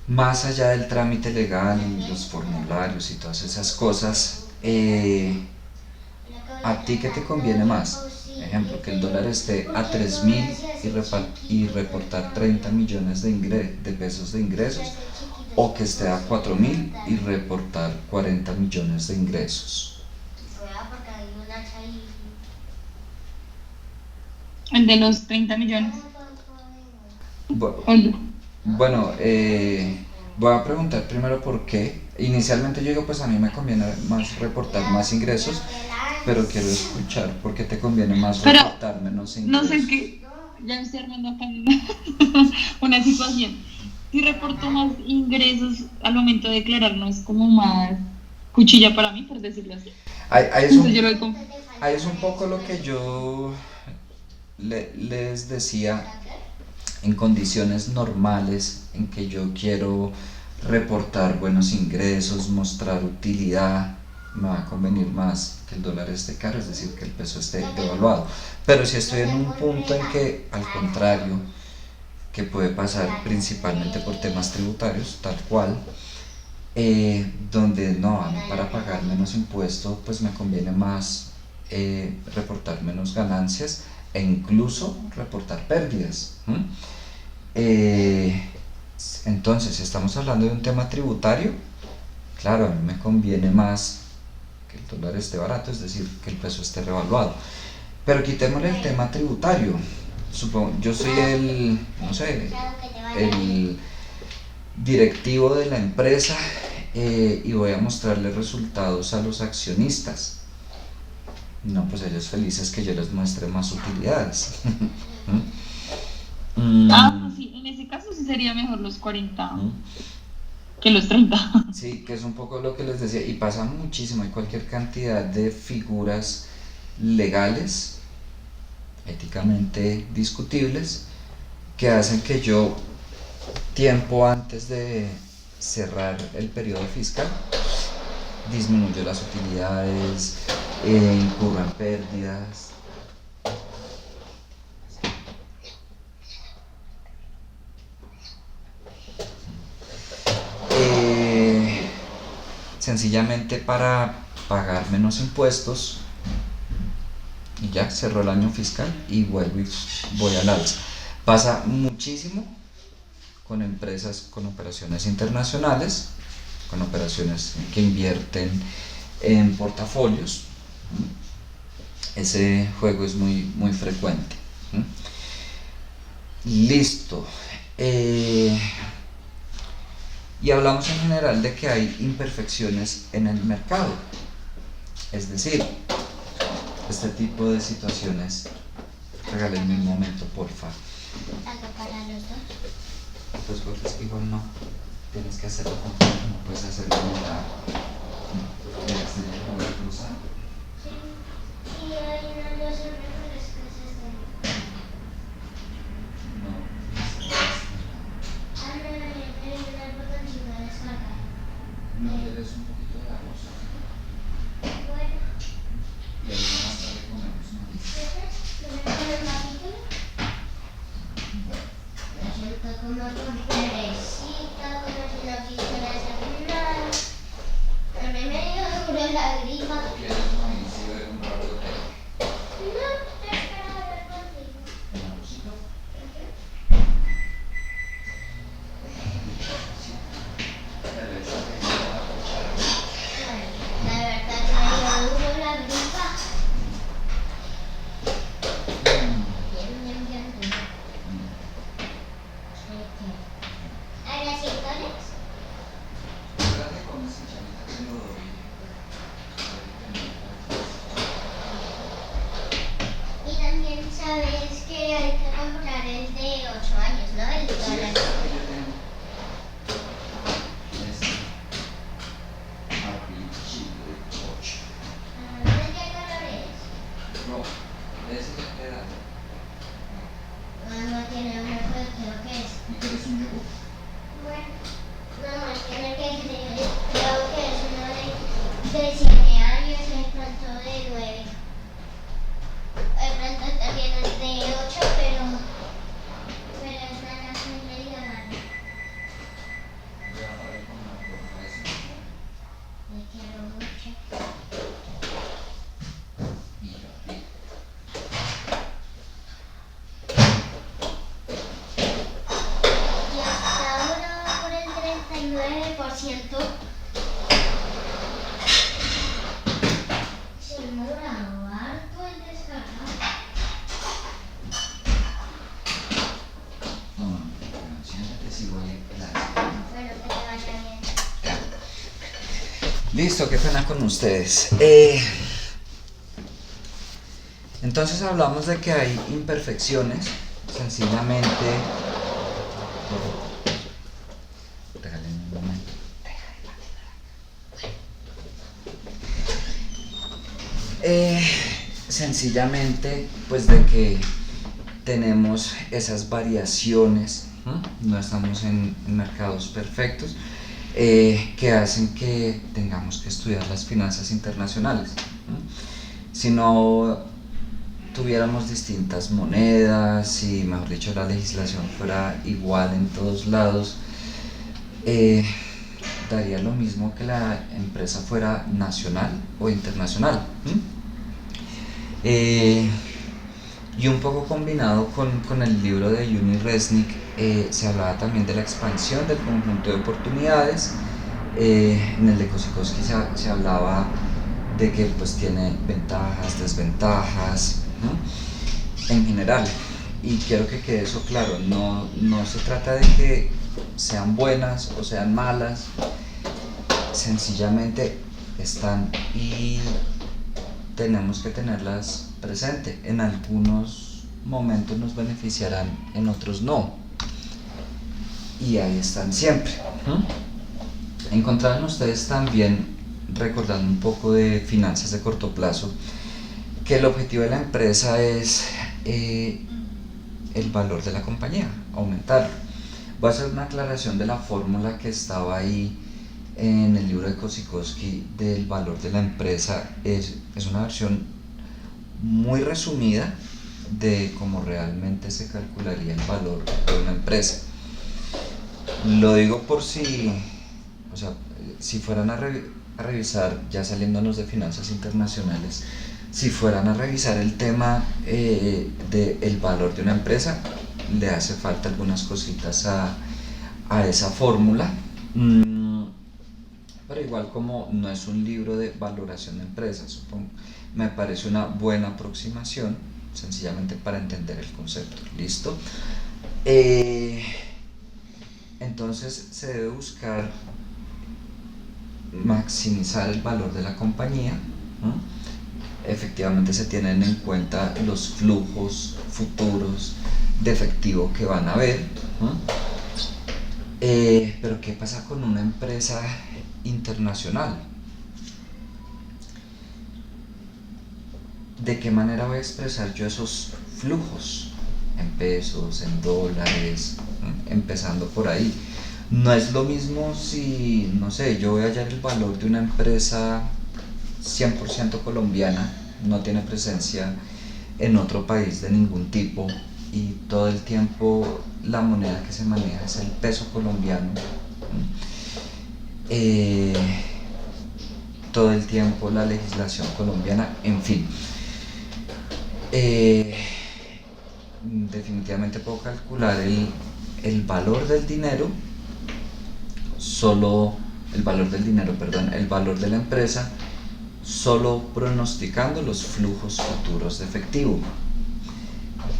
S1: Más allá del trámite legal y los formularios y todas esas cosas, ¿a ti qué te conviene más? Ejemplo, que el dólar esté a 3.000 y reportar 30 millones de pesos de ingresos, o que esté a 4.000 y reportar 40 millones de ingresos.
S3: El de los 30 millones.
S1: Bueno, voy a preguntar primero por qué. Inicialmente yo digo, pues a mí me conviene más reportar más ingresos, pero quiero escuchar por qué te conviene más reportar menos ingresos.
S3: No sé qué, ya me estoy armando acá una situación. Si reporto más ingresos al momento de declarar, no es como más cuchilla para mí, por decirlo así.
S1: Ahí
S3: Entonces
S1: es un poco lo que yo les decía. En condiciones normales en que yo quiero reportar buenos ingresos, mostrar utilidad, me va a convenir más que el dólar esté caro, es decir, que el peso esté devaluado. Pero si estoy en un punto en que, al contrario, que puede pasar principalmente por temas tributarios, tal cual, donde no, a mí para pagar menos impuestos, pues me conviene más reportar menos ganancias e incluso reportar pérdidas. Entonces, si estamos hablando de un tema tributario, claro, a mí me conviene más que el dólar esté barato, es decir, que el peso esté revaluado. Pero quitémosle el tema tributario. Supongo, yo soy el directivo de la empresa, y voy a mostrarle resultados a los accionistas. No, pues ellos felices que yo les muestre más utilidades.
S3: pues sí, en ese caso sí sería mejor los 40 que los 30.
S1: Sí, que es un poco lo que les decía, y pasa muchísimo, hay cualquier cantidad de figuras legales, éticamente discutibles, que hacen que yo, tiempo antes de cerrar el periodo fiscal, disminuyo las utilidades, incurro en pérdidas. Sencillamente para pagar menos impuestos, y ya cerró el año fiscal y vuelvo y voy al alza. Pasa muchísimo con empresas con operaciones internacionales, con operaciones que invierten en portafolios. Ese juego es muy frecuente. Listo. Y hablamos en general de que hay imperfecciones en el mercado. Es decir, este tipo de situaciones regálenme un momento, porfa.
S6: Algo para los dos.
S1: Pues porque es que igual no. Tienes que hacerlo completo, no puedes hacerlo en la... voy a cruzar.
S6: Y hay una losa mejores cosas de...
S1: No.
S6: Ah, no, hay una botoncito de descargar.
S1: No quieres un poquito de agua, ¿sabes?
S6: Bueno,
S1: Y ahí más tarde comemos, ¿no?
S6: ¿me voy a poner un capítulo? Me siento como con perecita, como si no quisiera hacer nada. A mí me dio duro la gripa.
S1: ¿Quieres maíz y ver un rato de tele?
S6: No, espera a ver contigo.
S1: ¿En arrocito? Ya le echo la cuchara.
S6: La verdad me dio duro la gripa. Bien duro. ¿Hay las cintones?
S1: Espérate con esa chanita que lo doy.
S6: Y también sabes que hay que comprar el de 8 años, ¿no? El
S1: Sí,
S6: dólar.
S1: es que yo tengo. Este. Happy Chile 8.
S6: ¿De qué color es?
S1: No, ese ya queda.
S6: No tiene una foto, creo que es.
S1: ¿Y quieres un yogur?
S6: Bueno, no, tiene que creo que es uno de 7 años, de pronto de 9. De pronto también es de 8, pero es naranja y medio rara.
S1: Voy a parar con la ropa esa.
S6: Me quiero mucho.
S1: Y yo, sí.
S6: Y hasta ahora va por el 39%. Se me ha durado harto el descargar.
S1: No, siéntate si voy a la...
S6: Bueno, que te vaya bien.
S1: Listo, qué pena con ustedes. Entonces hablamos de que hay imperfecciones, sencillamente... Regálenme un momento. Sencillamente, pues de que tenemos esas variaciones, ¿no? No estamos en mercados perfectos, que hacen que tengamos que estudiar las finanzas internacionales, ¿no? Si no tuviéramos distintas monedas, si mejor dicho la legislación fuera igual en todos lados, daría lo mismo que la empresa fuera nacional o internacional. Y un poco combinado con el libro de Yuni Resnick, se hablaba también de la expansión del conjunto de oportunidades. En el de Kosikowski se hablaba de que pues tiene ventajas, desventajas, ¿no? En general. Y quiero que quede eso claro, no se trata de que sean buenas o sean malas, sencillamente están y tenemos que tenerlas presente. En algunos momentos nos beneficiarán, en otros no. Y ahí están siempre. Encontrarán ustedes también, recordando un poco de finanzas de corto plazo, que el objetivo de la empresa es el valor de la compañía, aumentarlo. Voy a hacer una aclaración de la fórmula que estaba ahí en el libro de Kosikowski del valor de la empresa. Es una versión muy resumida de cómo realmente se calcularía el valor de una empresa. Lo digo por si, o sea, si fueran a revisar, ya saliéndonos de finanzas internacionales, si fueran a revisar el tema del valor de una empresa, le hace falta algunas cositas a esa fórmula. Pero igual, como no es un libro de valoración de empresas, supongo, me parece una buena aproximación, sencillamente para entender el concepto. ¿Listo? Entonces se debe buscar maximizar el valor de la compañía, ¿no? efectivamente se tienen en cuenta los flujos futuros de efectivo que van a haber, ¿no? Pero ¿qué pasa con una empresa internacional? ¿De qué manera voy a expresar yo esos flujos? En pesos, en dólares, ¿no? Empezando por ahí. No es lo mismo si, no sé, yo voy a hallar el valor de una empresa 100% colombiana, no tiene presencia en otro país de ningún tipo y todo el tiempo la moneda que se maneja es el peso colombiano. Todo el tiempo la legislación colombiana, en fin. Definitivamente puedo calcular el valor del dinero, el valor de la empresa, solo pronosticando los flujos futuros de efectivo.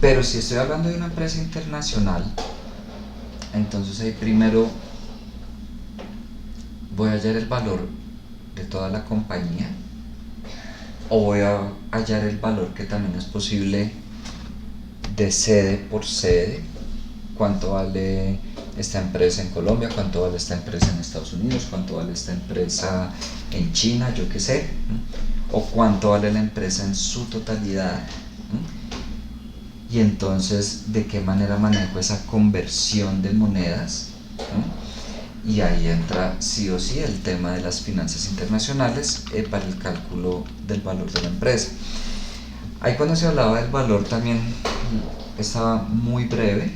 S1: Pero si estoy hablando de una empresa internacional, entonces ahí primero voy a hallar el valor de toda la compañía, o voy a hallar el valor que también es posible de sede por sede. Cuánto vale esta empresa en Colombia, cuánto vale esta empresa en Estados Unidos, cuánto vale esta empresa en China, yo qué sé, o cuánto vale la empresa en su totalidad. Y entonces, ¿de qué manera manejo esa conversión de monedas? Y ahí entra sí o sí el tema de las finanzas internacionales para el cálculo del valor de la empresa. Ahí cuando se hablaba del valor también estaba muy breve,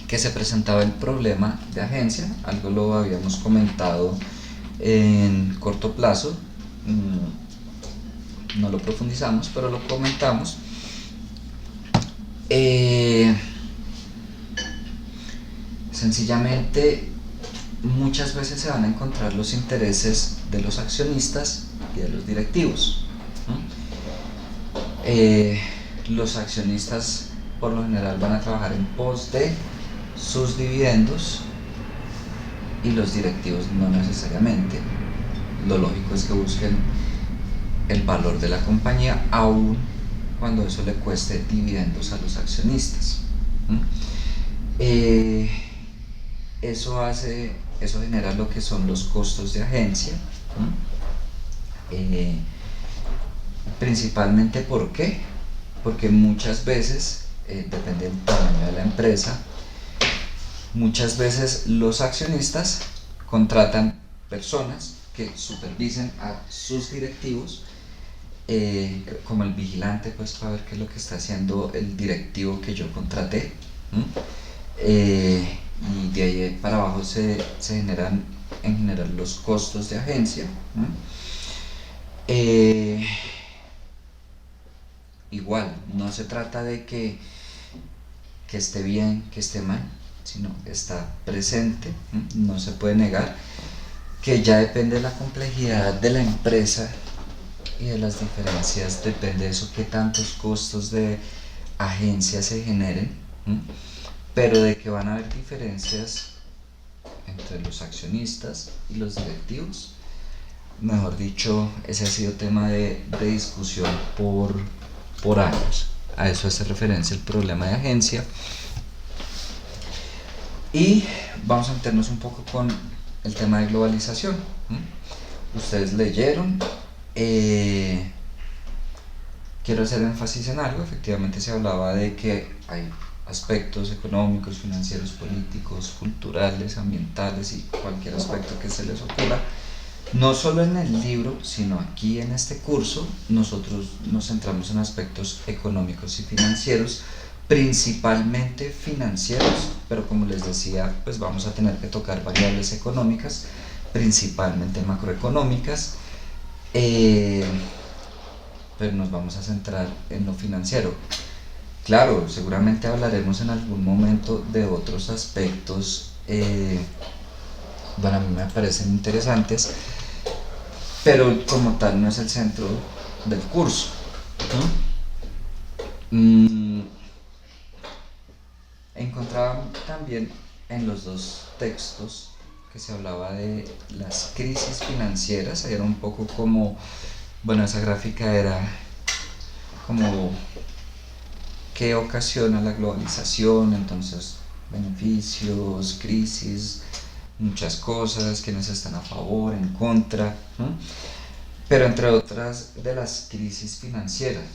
S1: que se presentaba el problema de agencia, algo lo habíamos comentado en corto plazo, no lo profundizamos, pero lo comentamos. Sencillamente, muchas veces se van a encontrar los intereses de los accionistas y de los directivos, ¿no? Los accionistas por lo general van a trabajar en pos de sus dividendos y los directivos no necesariamente. Lo lógico es que busquen el valor de la compañía, aun cuando eso le cueste dividendos a los accionistas. Eso genera lo que son los costos de agencia. Principalmente, ¿por qué? Porque muchas veces, depende del tamaño de la empresa, muchas veces los accionistas contratan personas que supervisen a sus directivos, como el vigilante, pues para ver qué es lo que está haciendo el directivo que yo contraté. Y de ahí para abajo se generan en general los costos de agencia. Igual, no se trata de que esté bien, que esté mal, sino está presente. No se puede negar que ya depende de la complejidad de la empresa y de las diferencias, depende de eso, qué tantos costos de agencia se generen, pero de que van a haber diferencias entre los accionistas y los directivos, mejor dicho, ese ha sido tema de discusión por años. A eso hace referencia el problema de agencia. Y vamos a meternos un poco con el tema de globalización. Ustedes leyeron. Quiero hacer énfasis en algo. Efectivamente se hablaba de que hay aspectos económicos, financieros, políticos, culturales, ambientales y cualquier aspecto que se les ocurra. No solo en el libro, sino aquí en este curso, nosotros nos centramos en aspectos económicos y financieros, principalmente financieros, pero como les decía, pues vamos a tener que tocar variables económicas, principalmente macroeconómicas, pero nos vamos a centrar en lo financiero. Claro, seguramente hablaremos en algún momento de otros aspectos, bueno, a mí me parecen interesantes, pero como tal no es el centro del curso, ¿no? Encontraba también en los dos textos que se hablaba de las crisis financieras, era un poco como Bueno, esa gráfica era como qué ocasiona la globalización, entonces beneficios, crisis, muchas cosas, quienes están a favor, en contra, ¿no? Pero entre otras de las crisis financieras.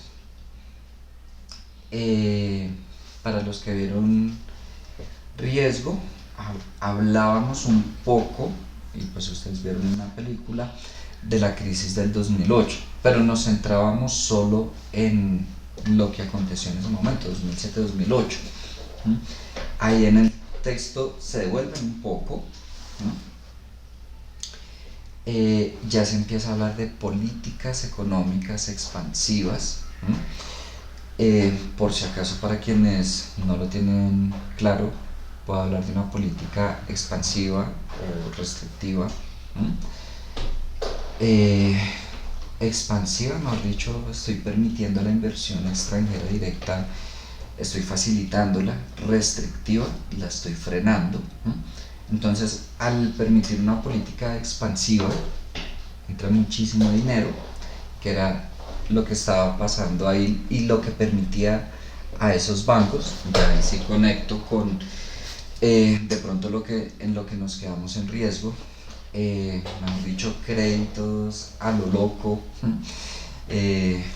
S1: Para los que vieron Riesgo, hablábamos un poco, y pues ustedes vieron en la película, de la crisis del 2008, pero nos centrábamos solo en lo que aconteció en ese momento, 2007-2008. Ahí en el texto se devuelven un poco, ¿no? Ya se empieza a hablar de políticas económicas expansivas, ¿no? Por si acaso, para quienes no lo tienen claro, puedo hablar de una política expansiva o restrictiva. Expansiva, mejor dicho, estoy permitiendo la inversión extranjera directa, estoy facilitándola. Restrictiva, la estoy frenando. Entonces, al permitir una política expansiva, entra muchísimo dinero, que era lo que estaba pasando ahí y lo que permitía a esos bancos, ya ahí sí conecto con de pronto en lo que nos quedamos en riesgo, mejor dicho, créditos a lo loco.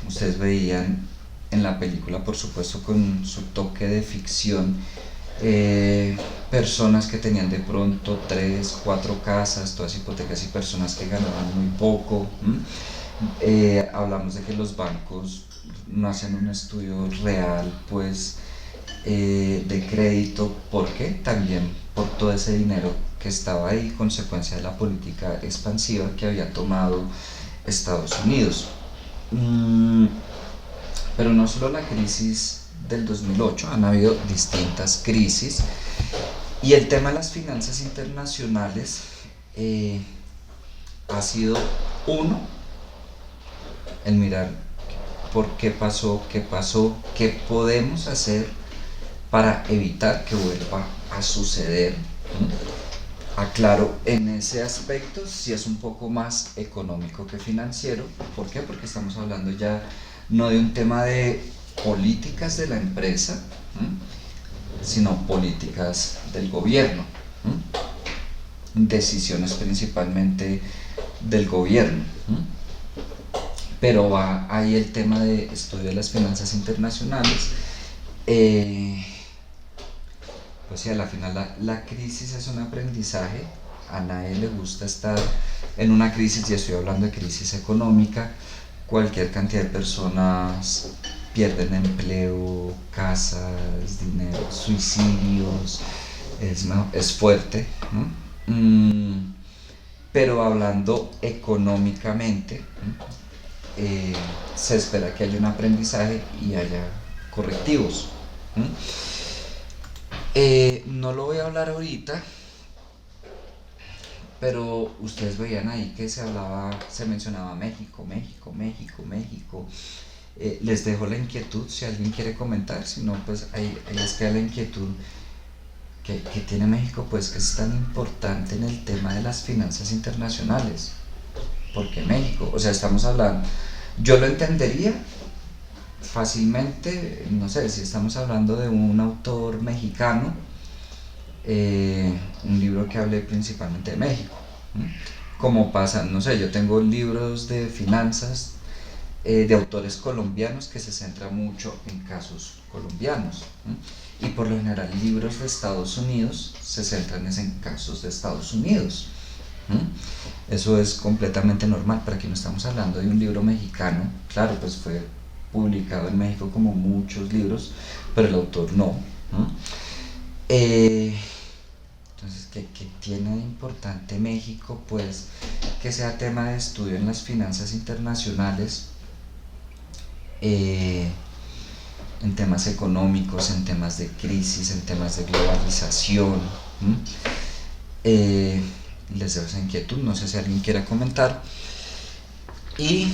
S1: Ustedes veían en la película, por supuesto, con su toque de ficción, personas que tenían de pronto 3, 4 casas, todas hipotecas, y personas que ganaban muy poco. Hablamos de que los bancos no hacen un estudio real, pues, de crédito, porque también por todo ese dinero que estaba ahí, consecuencia de la política expansiva que había tomado Estados Unidos. Pero no solo la crisis del 2008, han habido distintas crisis, y el tema de las finanzas internacionales ha sido uno, el mirar por qué pasó, qué podemos hacer para evitar que vuelva a suceder. Aclaro, en ese aspecto sí es un poco más económico que financiero. ¿Por qué? Porque estamos hablando ya no de un tema de políticas de la empresa, sino políticas del gobierno, decisiones principalmente del gobierno. Pero va ahí el tema de estudio de las finanzas internacionales. Pues sí, a la final la crisis es un aprendizaje. A nadie le gusta estar en una crisis, y estoy hablando de crisis económica. Cualquier cantidad de personas pierden empleo, casas, dinero, suicidios, es fuerte, ¿no? Pero hablando económicamente, se espera que haya un aprendizaje y haya correctivos. No lo voy a hablar ahorita, pero ustedes veían ahí que se mencionaba México. Les dejo la inquietud si alguien quiere comentar, si no, pues ahí les queda la inquietud. ¿Qué tiene México, pues, que es tan importante en el tema de las finanzas internacionales? Porque México, o sea, estamos hablando, yo lo entendería fácilmente, no sé, si estamos hablando de un autor mexicano, un libro que hable principalmente de México, como pasa, no sé, yo tengo libros de finanzas de autores colombianos que se centran mucho en casos colombianos, y por lo general libros de Estados Unidos se centran en casos de Estados Unidos. Eso es completamente normal. Para que no estamos hablando de un libro mexicano, claro, pues fue publicado en México como muchos libros, pero el autor no. Entonces, ¿qué tiene de importante México? Pues que sea tema de estudio en las finanzas internacionales, en temas económicos, en temas de crisis, en temas de globalización. Les dejo esa inquietud, no sé si alguien quiera comentar. ¿Y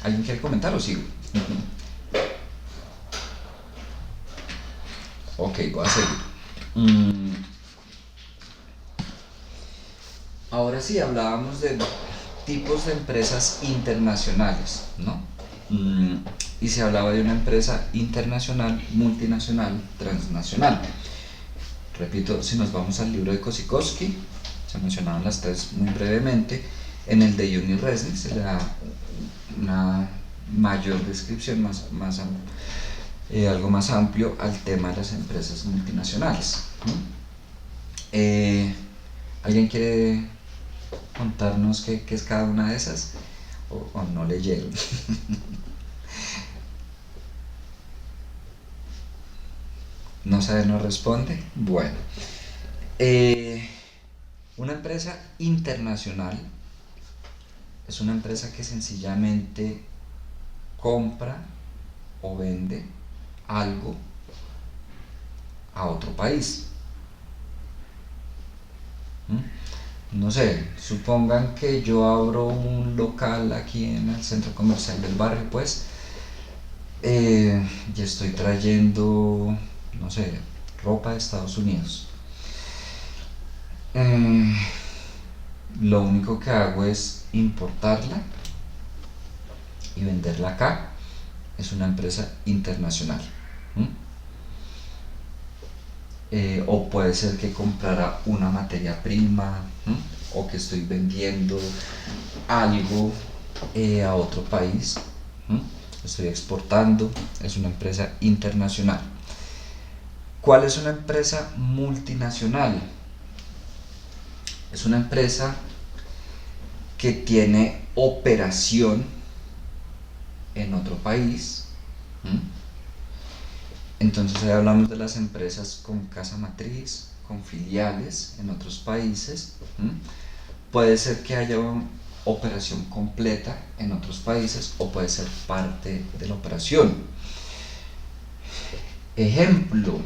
S1: alguien quiere comentar o sigo? Ok, voy a seguir. Ahora sí, hablábamos de tipos de empresas internacionales, ¿no? Y se hablaba de una empresa internacional, multinacional, transnacional. Repito, si nos vamos al libro de Kosikowski, se mencionaban las tres muy brevemente. En el de Uni Resnick se le da una mayor descripción, algo más amplio al tema de las empresas multinacionales, ¿no? ¿Alguien quiere contarnos qué es cada una de esas? ¿O no leyeron? ¿No sabe, no responde? Bueno, una empresa internacional es una empresa que sencillamente compra o vende algo a otro país. No sé, supongan que yo abro un local aquí en el centro comercial del barrio, pues, y estoy trayendo, no sé, ropa de Estados Unidos. Lo único que hago es importarla y venderla acá. Es una empresa internacional. O puede ser que comprara una materia prima, o que estoy vendiendo algo a otro país, estoy exportando. Es una empresa internacional. ¿Cuál es una empresa multinacional? Es una empresa que tiene operación en otro país. Entonces ahí hablamos de las empresas con casa matriz, con filiales en otros países. Puede ser que haya una operación completa en otros países, o puede ser parte de la operación. Ejemplo,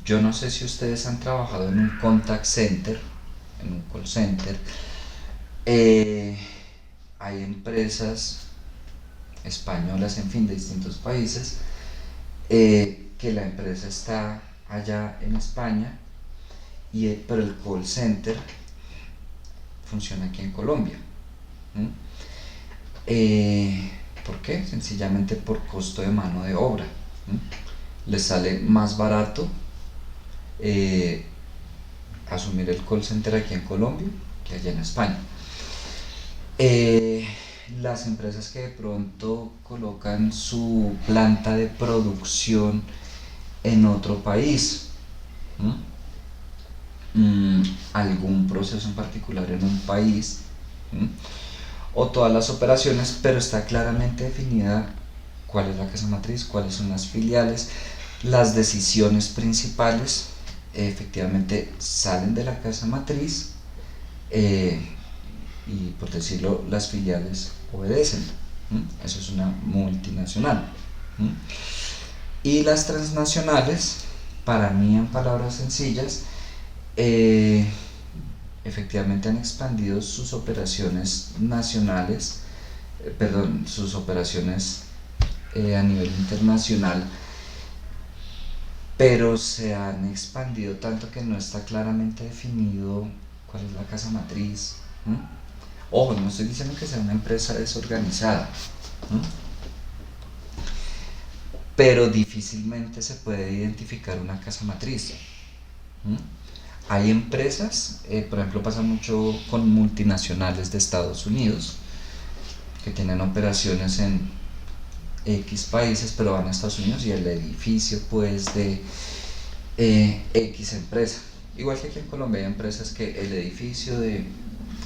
S1: yo no sé si ustedes han trabajado en un contact center, en un call center. Hay empresas españolas, en fin, de distintos países, que la empresa está allá en España, pero el call center funciona aquí en Colombia. ¿Por qué? Sencillamente por costo de mano de obra. Les sale más barato asumir el call center aquí en Colombia que allá en España. Las empresas que de pronto colocan su planta de producción en otro país, algún proceso en particular en un país, o todas las operaciones, pero está claramente definida cuál es la casa matriz, cuáles son las filiales. Las decisiones principales efectivamente salen de la casa matriz, y por decirlo, las filiales obedecen. Eso es una multinacional. Y las transnacionales, para mí, en palabras sencillas, efectivamente han expandido sus operaciones nacionales, sus operaciones a nivel internacional, pero se han expandido tanto que no está claramente definido cuál es la casa matriz. Ojo, no estoy diciendo que sea una empresa desorganizada, pero difícilmente se puede identificar una casa matriz. Hay empresas, por ejemplo, pasa mucho con multinacionales de Estados Unidos, que tienen operaciones en X países, pero van a Estados Unidos, y el edificio, pues, de X empresa. Igual que aquí en Colombia hay empresas que el edificio de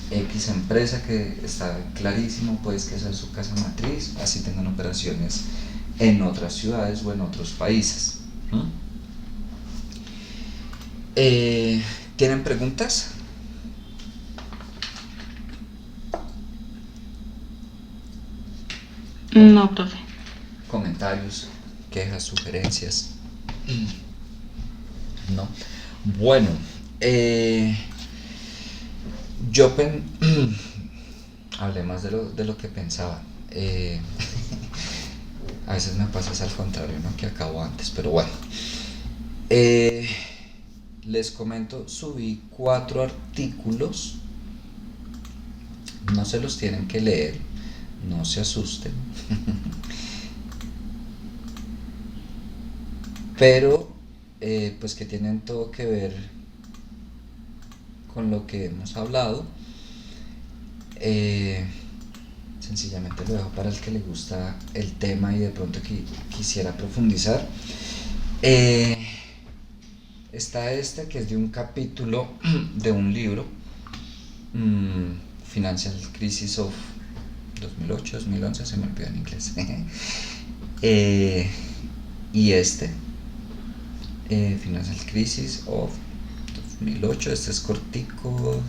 S1: X empresa, que está clarísimo, pues, que esa es su casa matriz, así tengan operaciones en otras ciudades o en otros países. ¿Tienen preguntas?
S2: No, profe.
S1: ¿Comentarios, quejas, sugerencias? No. Bueno, yo hablé más de lo que pensaba. A veces me pasa al contrario, ¿no? Que acabo antes, pero bueno. Les comento, subí 4 artículos No se los tienen que leer, no se asusten. Pero pues que tienen todo que ver con lo que hemos hablado. Sencillamente lo dejo para el que le gusta el tema y de pronto quisiera profundizar. Está este que es de un capítulo de un libro, Financial Crisis of 2008, 2011, se me olvidó en inglés. Y Financial Crisis of 2008, este es cortico,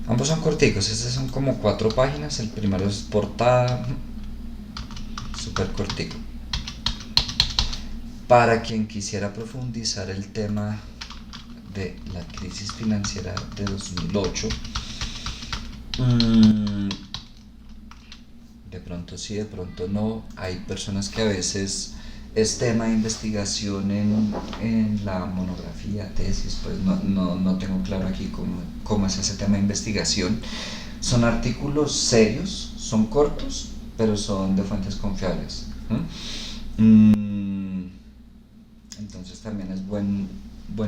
S1: ambos son corticos, estos son como 4 páginas, el primero es portada, súper cortico. Para quien quisiera profundizar el tema de la crisis financiera de 2008, de pronto sí, de pronto no. Hay personas que a veces es tema de investigación en la monografía, tesis, pues no tengo claro aquí cómo es ese tema de investigación. Son artículos serios, son cortos, pero son de fuentes confiables. Entonces también es buen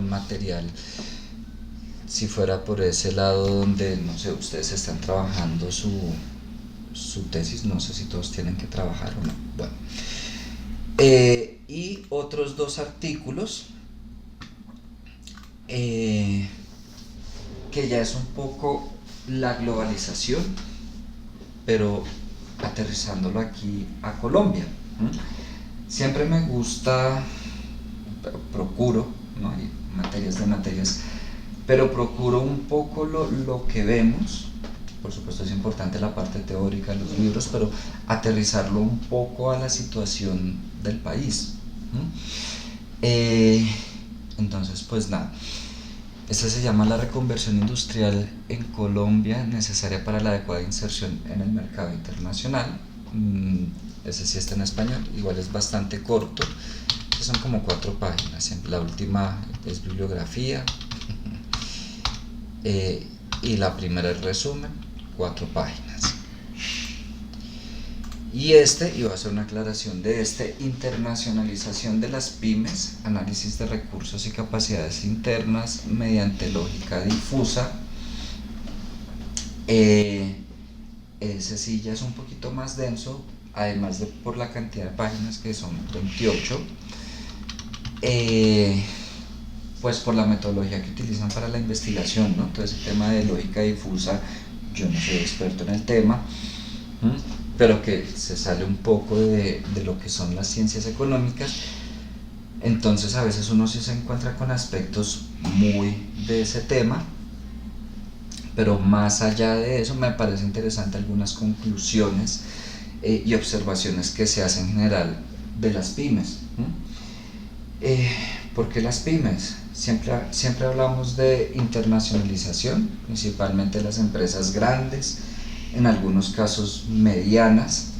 S1: material si fuera por ese lado donde, no sé, ustedes están trabajando su tesis, no sé si todos tienen que trabajar o no. Bueno. Y otros 2 artículos que ya es un poco la globalización, pero aterrizándolo aquí a Colombia. Siempre me gusta, procuro, no hay materias, pero procuro un poco lo que vemos. Por supuesto es importante la parte teórica de los libros, pero aterrizarlo un poco a la situación del país. Entonces, pues nada, esta se llama la reconversión industrial en Colombia necesaria para la adecuada inserción en el mercado internacional. Ese sí está en español, igual es bastante corto, son como 4 páginas, la última es bibliografía y la primera es resumen, 4 páginas. Y iba a hacer una aclaración de internacionalización de las pymes, análisis de recursos y capacidades internas mediante lógica difusa. Ese sí ya es un poquito más denso, además de por la cantidad de páginas que son 28, pues por la metodología que utilizan para la investigación, ¿no? Todo ese tema de lógica difusa, yo no soy experto en el tema, pero que se sale un poco de lo que son las ciencias económicas. Entonces a veces uno sí se encuentra con aspectos muy de ese tema, pero más allá de eso me parece interesante algunas conclusiones y observaciones que se hacen en general de las pymes. ¿Por qué las pymes? Siempre hablamos de internacionalización, principalmente las empresas grandes, en algunos casos medianas.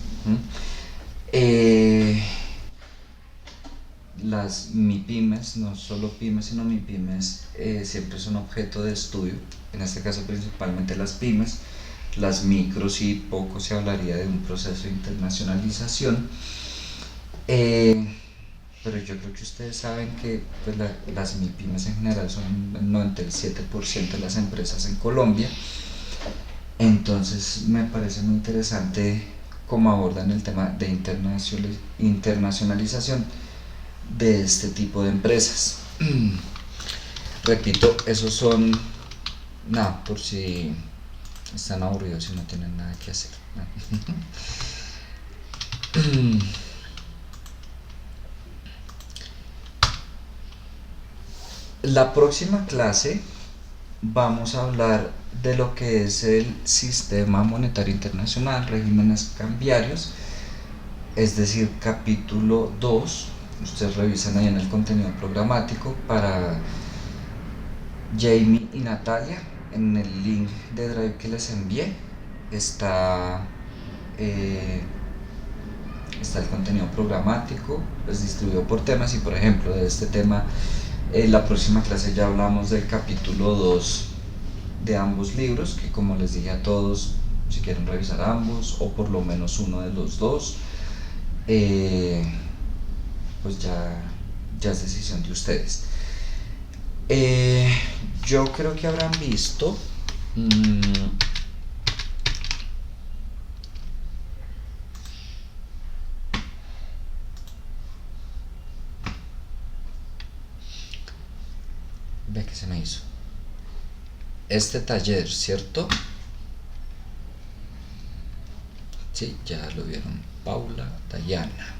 S1: Las MIPYMES, no solo pymes, sino MIPYMES, siempre son objeto de estudio, en este caso principalmente las pymes. Las micros y poco se hablaría de un proceso de internacionalización. Pero yo creo que ustedes saben que pues, las MIPYMES en general son el 97% de las empresas en Colombia. Entonces me parece muy interesante cómo abordan el tema de internacionalización de este tipo de empresas. Repito, esos son, nada, por si están aburridos y no tienen nada que hacer. La próxima clase vamos a hablar de lo que es el sistema monetario internacional, regímenes cambiarios, es decir, capítulo 2. Ustedes revisan ahí en el contenido programático para Jamie y Natalia. En el link de Drive que les envié está el contenido programático, pues distribuido por temas. Y por ejemplo de este tema, la próxima clase ya hablamos del capítulo 2 de ambos libros, que como les dije a todos, si quieren revisar ambos o por lo menos uno de los dos, pues ya es decisión de ustedes. Yo creo que habrán visto ve que se me hizo este taller, ¿cierto? Sí, ya lo vieron, Paula, Dayana.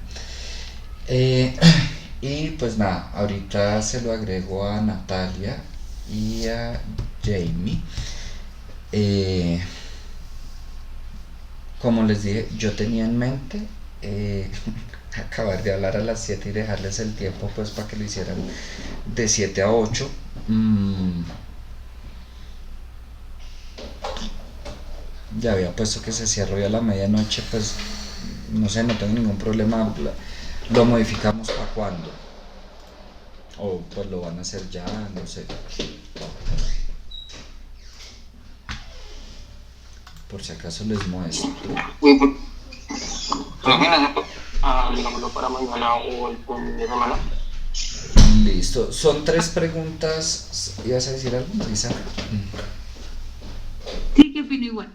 S1: Y pues nada, ahorita se lo agrego a Natalia y a Jamie. Como les dije, yo tenía en mente acabar de hablar a las 7 y dejarles el tiempo pues para que lo hicieran de 7 a 8. Ya había puesto que se cierra hoy a la medianoche, pues no sé, no tengo ningún problema. Lo modificamos para cuando, o pues lo van a hacer ya, no sé, por si acaso les muestro.
S4: Digámoslo para mañana o el fin de semana.
S1: Listo, son 3 preguntas. ¿Ibas a decir algo, Marisa?
S2: Sí, que opino igual.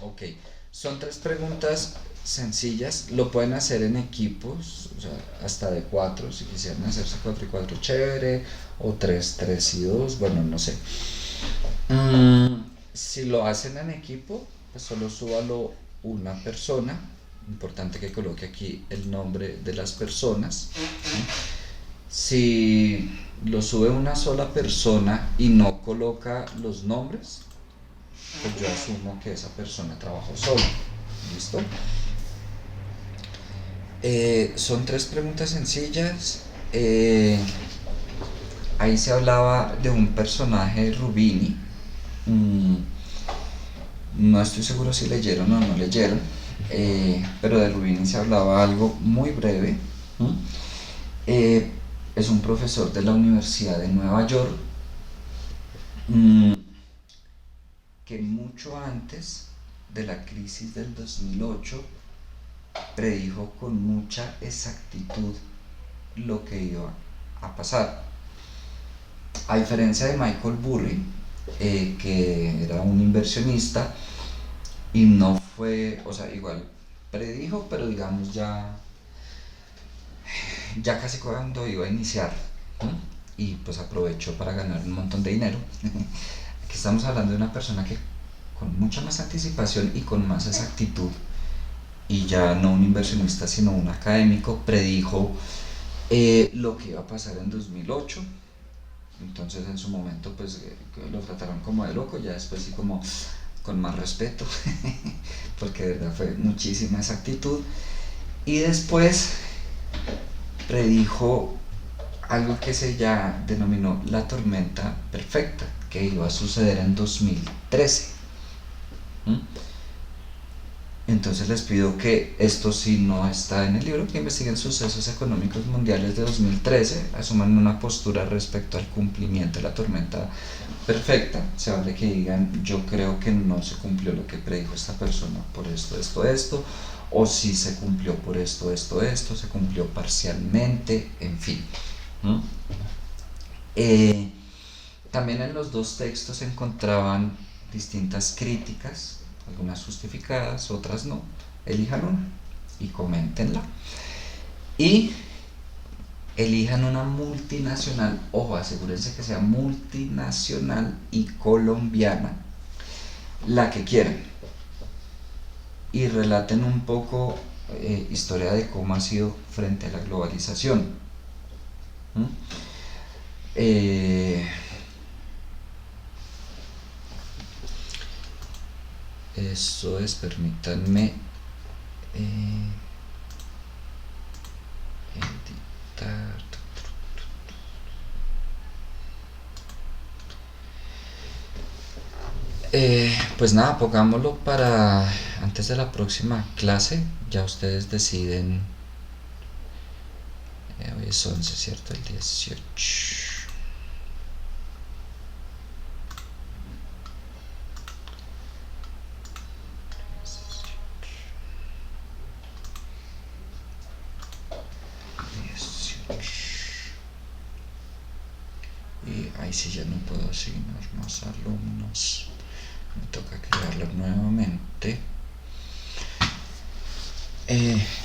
S1: Ok, son 3 preguntas sencillas, lo pueden hacer en equipos, o sea, hasta de 4, si quisieran hacerse 4 y 4 chévere, o 3, 3 y 2, bueno, no sé. Si lo hacen en equipo, pues solo súbalo una persona, importante que coloque aquí el nombre de las personas. Si lo sube una sola persona y no coloca los nombres, pues yo asumo que esa persona trabajó sola. ¿Listo? Son 3 preguntas sencillas. Ahí se hablaba de un personaje, Rubini. No estoy seguro si leyeron o no leyeron, pero de Rubini se hablaba algo muy breve. Es un profesor de la Universidad de Nueva York, que mucho antes de la crisis del 2008 predijo con mucha exactitud lo que iba a pasar. A diferencia de Michael Burry, que era un inversionista y no fue, o sea, igual predijo, pero digamos ya casi cuando iba a iniciar, y pues aprovechó para ganar un montón de dinero. Aquí estamos hablando de una persona que con mucha más anticipación y con más exactitud, y ya no un inversionista sino un académico, predijo lo que iba a pasar en 2008. Entonces en su momento pues lo trataron como de loco, ya después sí como con más respeto porque de verdad fue muchísima exactitud. Y después predijo algo que se ya denominó la tormenta perfecta, que iba a suceder en 2013. Entonces les pido que esto, si no está en el libro, que investiguen sucesos económicos mundiales de 2013, asuman una postura respecto al cumplimiento de la tormenta perfecta. Se vale que digan, yo creo que no se cumplió lo que predijo esta persona por esto, o si se cumplió por esto, se cumplió parcialmente, en fin. También en los 2 textos se encontraban distintas críticas, algunas justificadas, otras no. Elijan una y coméntenla. Y elijan una multinacional, ojo, asegúrense que sea multinacional y colombiana, la que quieran, y relaten un poco historia de cómo ha sido frente a la globalización. Eso es, permítanme editar. Pues nada, pongámoslo para antes de la próxima clase. Ya ustedes deciden. Hoy es 11, ¿cierto? El 18. Ahí sí ya no puedo asignar más alumnos. Me toca crearlo nuevamente.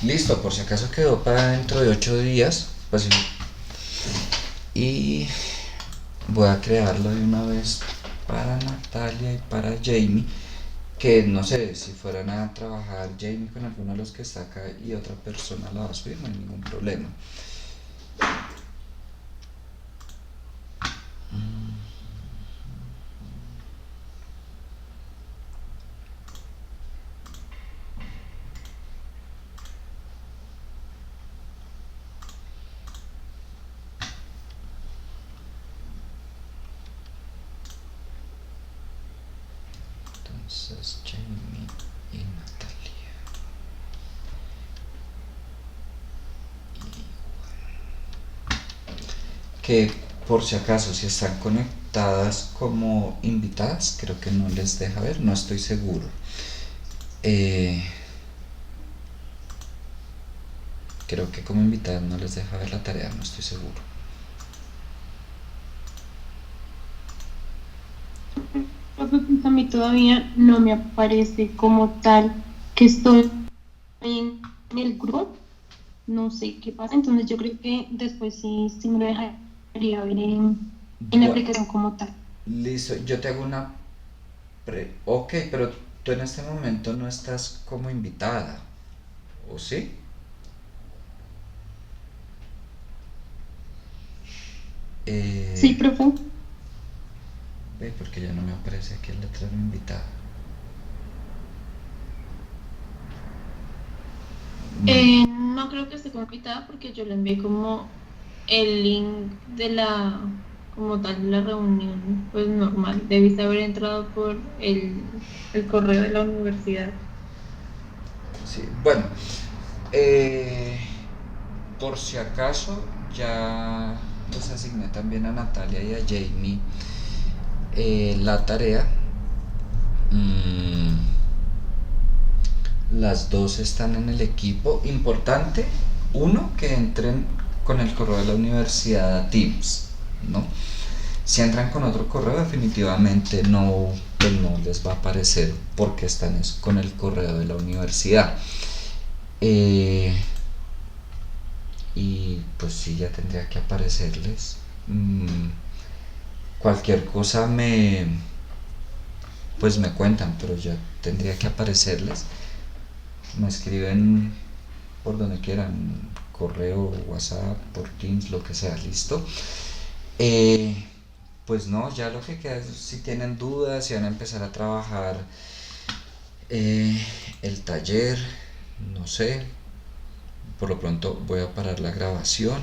S1: Listo, por si acaso quedó para dentro de 8 días. Pues, y voy a crearlo de una vez para Natalia y para Jamie. Que no sé, si fueran a trabajar Jamie con alguno de los que está acá y otra persona la va a subir, no hay ningún problema. Entonces, Jamie y Natalia. Que por si acaso, si están conectadas como invitadas, creo que no les deja ver, no estoy seguro. Creo que como invitadas no les deja ver la tarea, no estoy seguro.
S3: A mí todavía no me aparece como tal que estoy en el grupo. No sé qué pasa. Entonces yo creo que después sí me lo dejaría ver en la aplicación como tal.
S1: Listo, yo te hago una Ok, pero tú en este momento no estás como invitada, ¿o sí?
S3: Sí, profe.
S1: Ve, porque ya no me aparece aquí el letrero invitada.
S2: No creo que esté como invitada porque yo le envié como el link de la, como tal, de la reunión, pues normal. Debiste haber entrado por el correo de la universidad.
S1: Sí, bueno, por si acaso ya les asigné también a Natalia y a Jamie la tarea. Las dos están en el equipo. Importante, uno, que entren con el correo de la universidad a Teams, ¿no? Si entran con otro correo, definitivamente no, pues no les va a aparecer porque están con el correo de la universidad. Y pues sí, ya tendría que aparecerles. Cualquier cosa pues me cuentan, pero ya tendría que aparecerles. Me escriben por donde quieran, correo, WhatsApp, por Teams, lo que sea, listo. Pues no, ya lo que queda es si tienen dudas, si van a empezar a trabajar el taller, no sé. Por lo pronto voy a parar la grabación.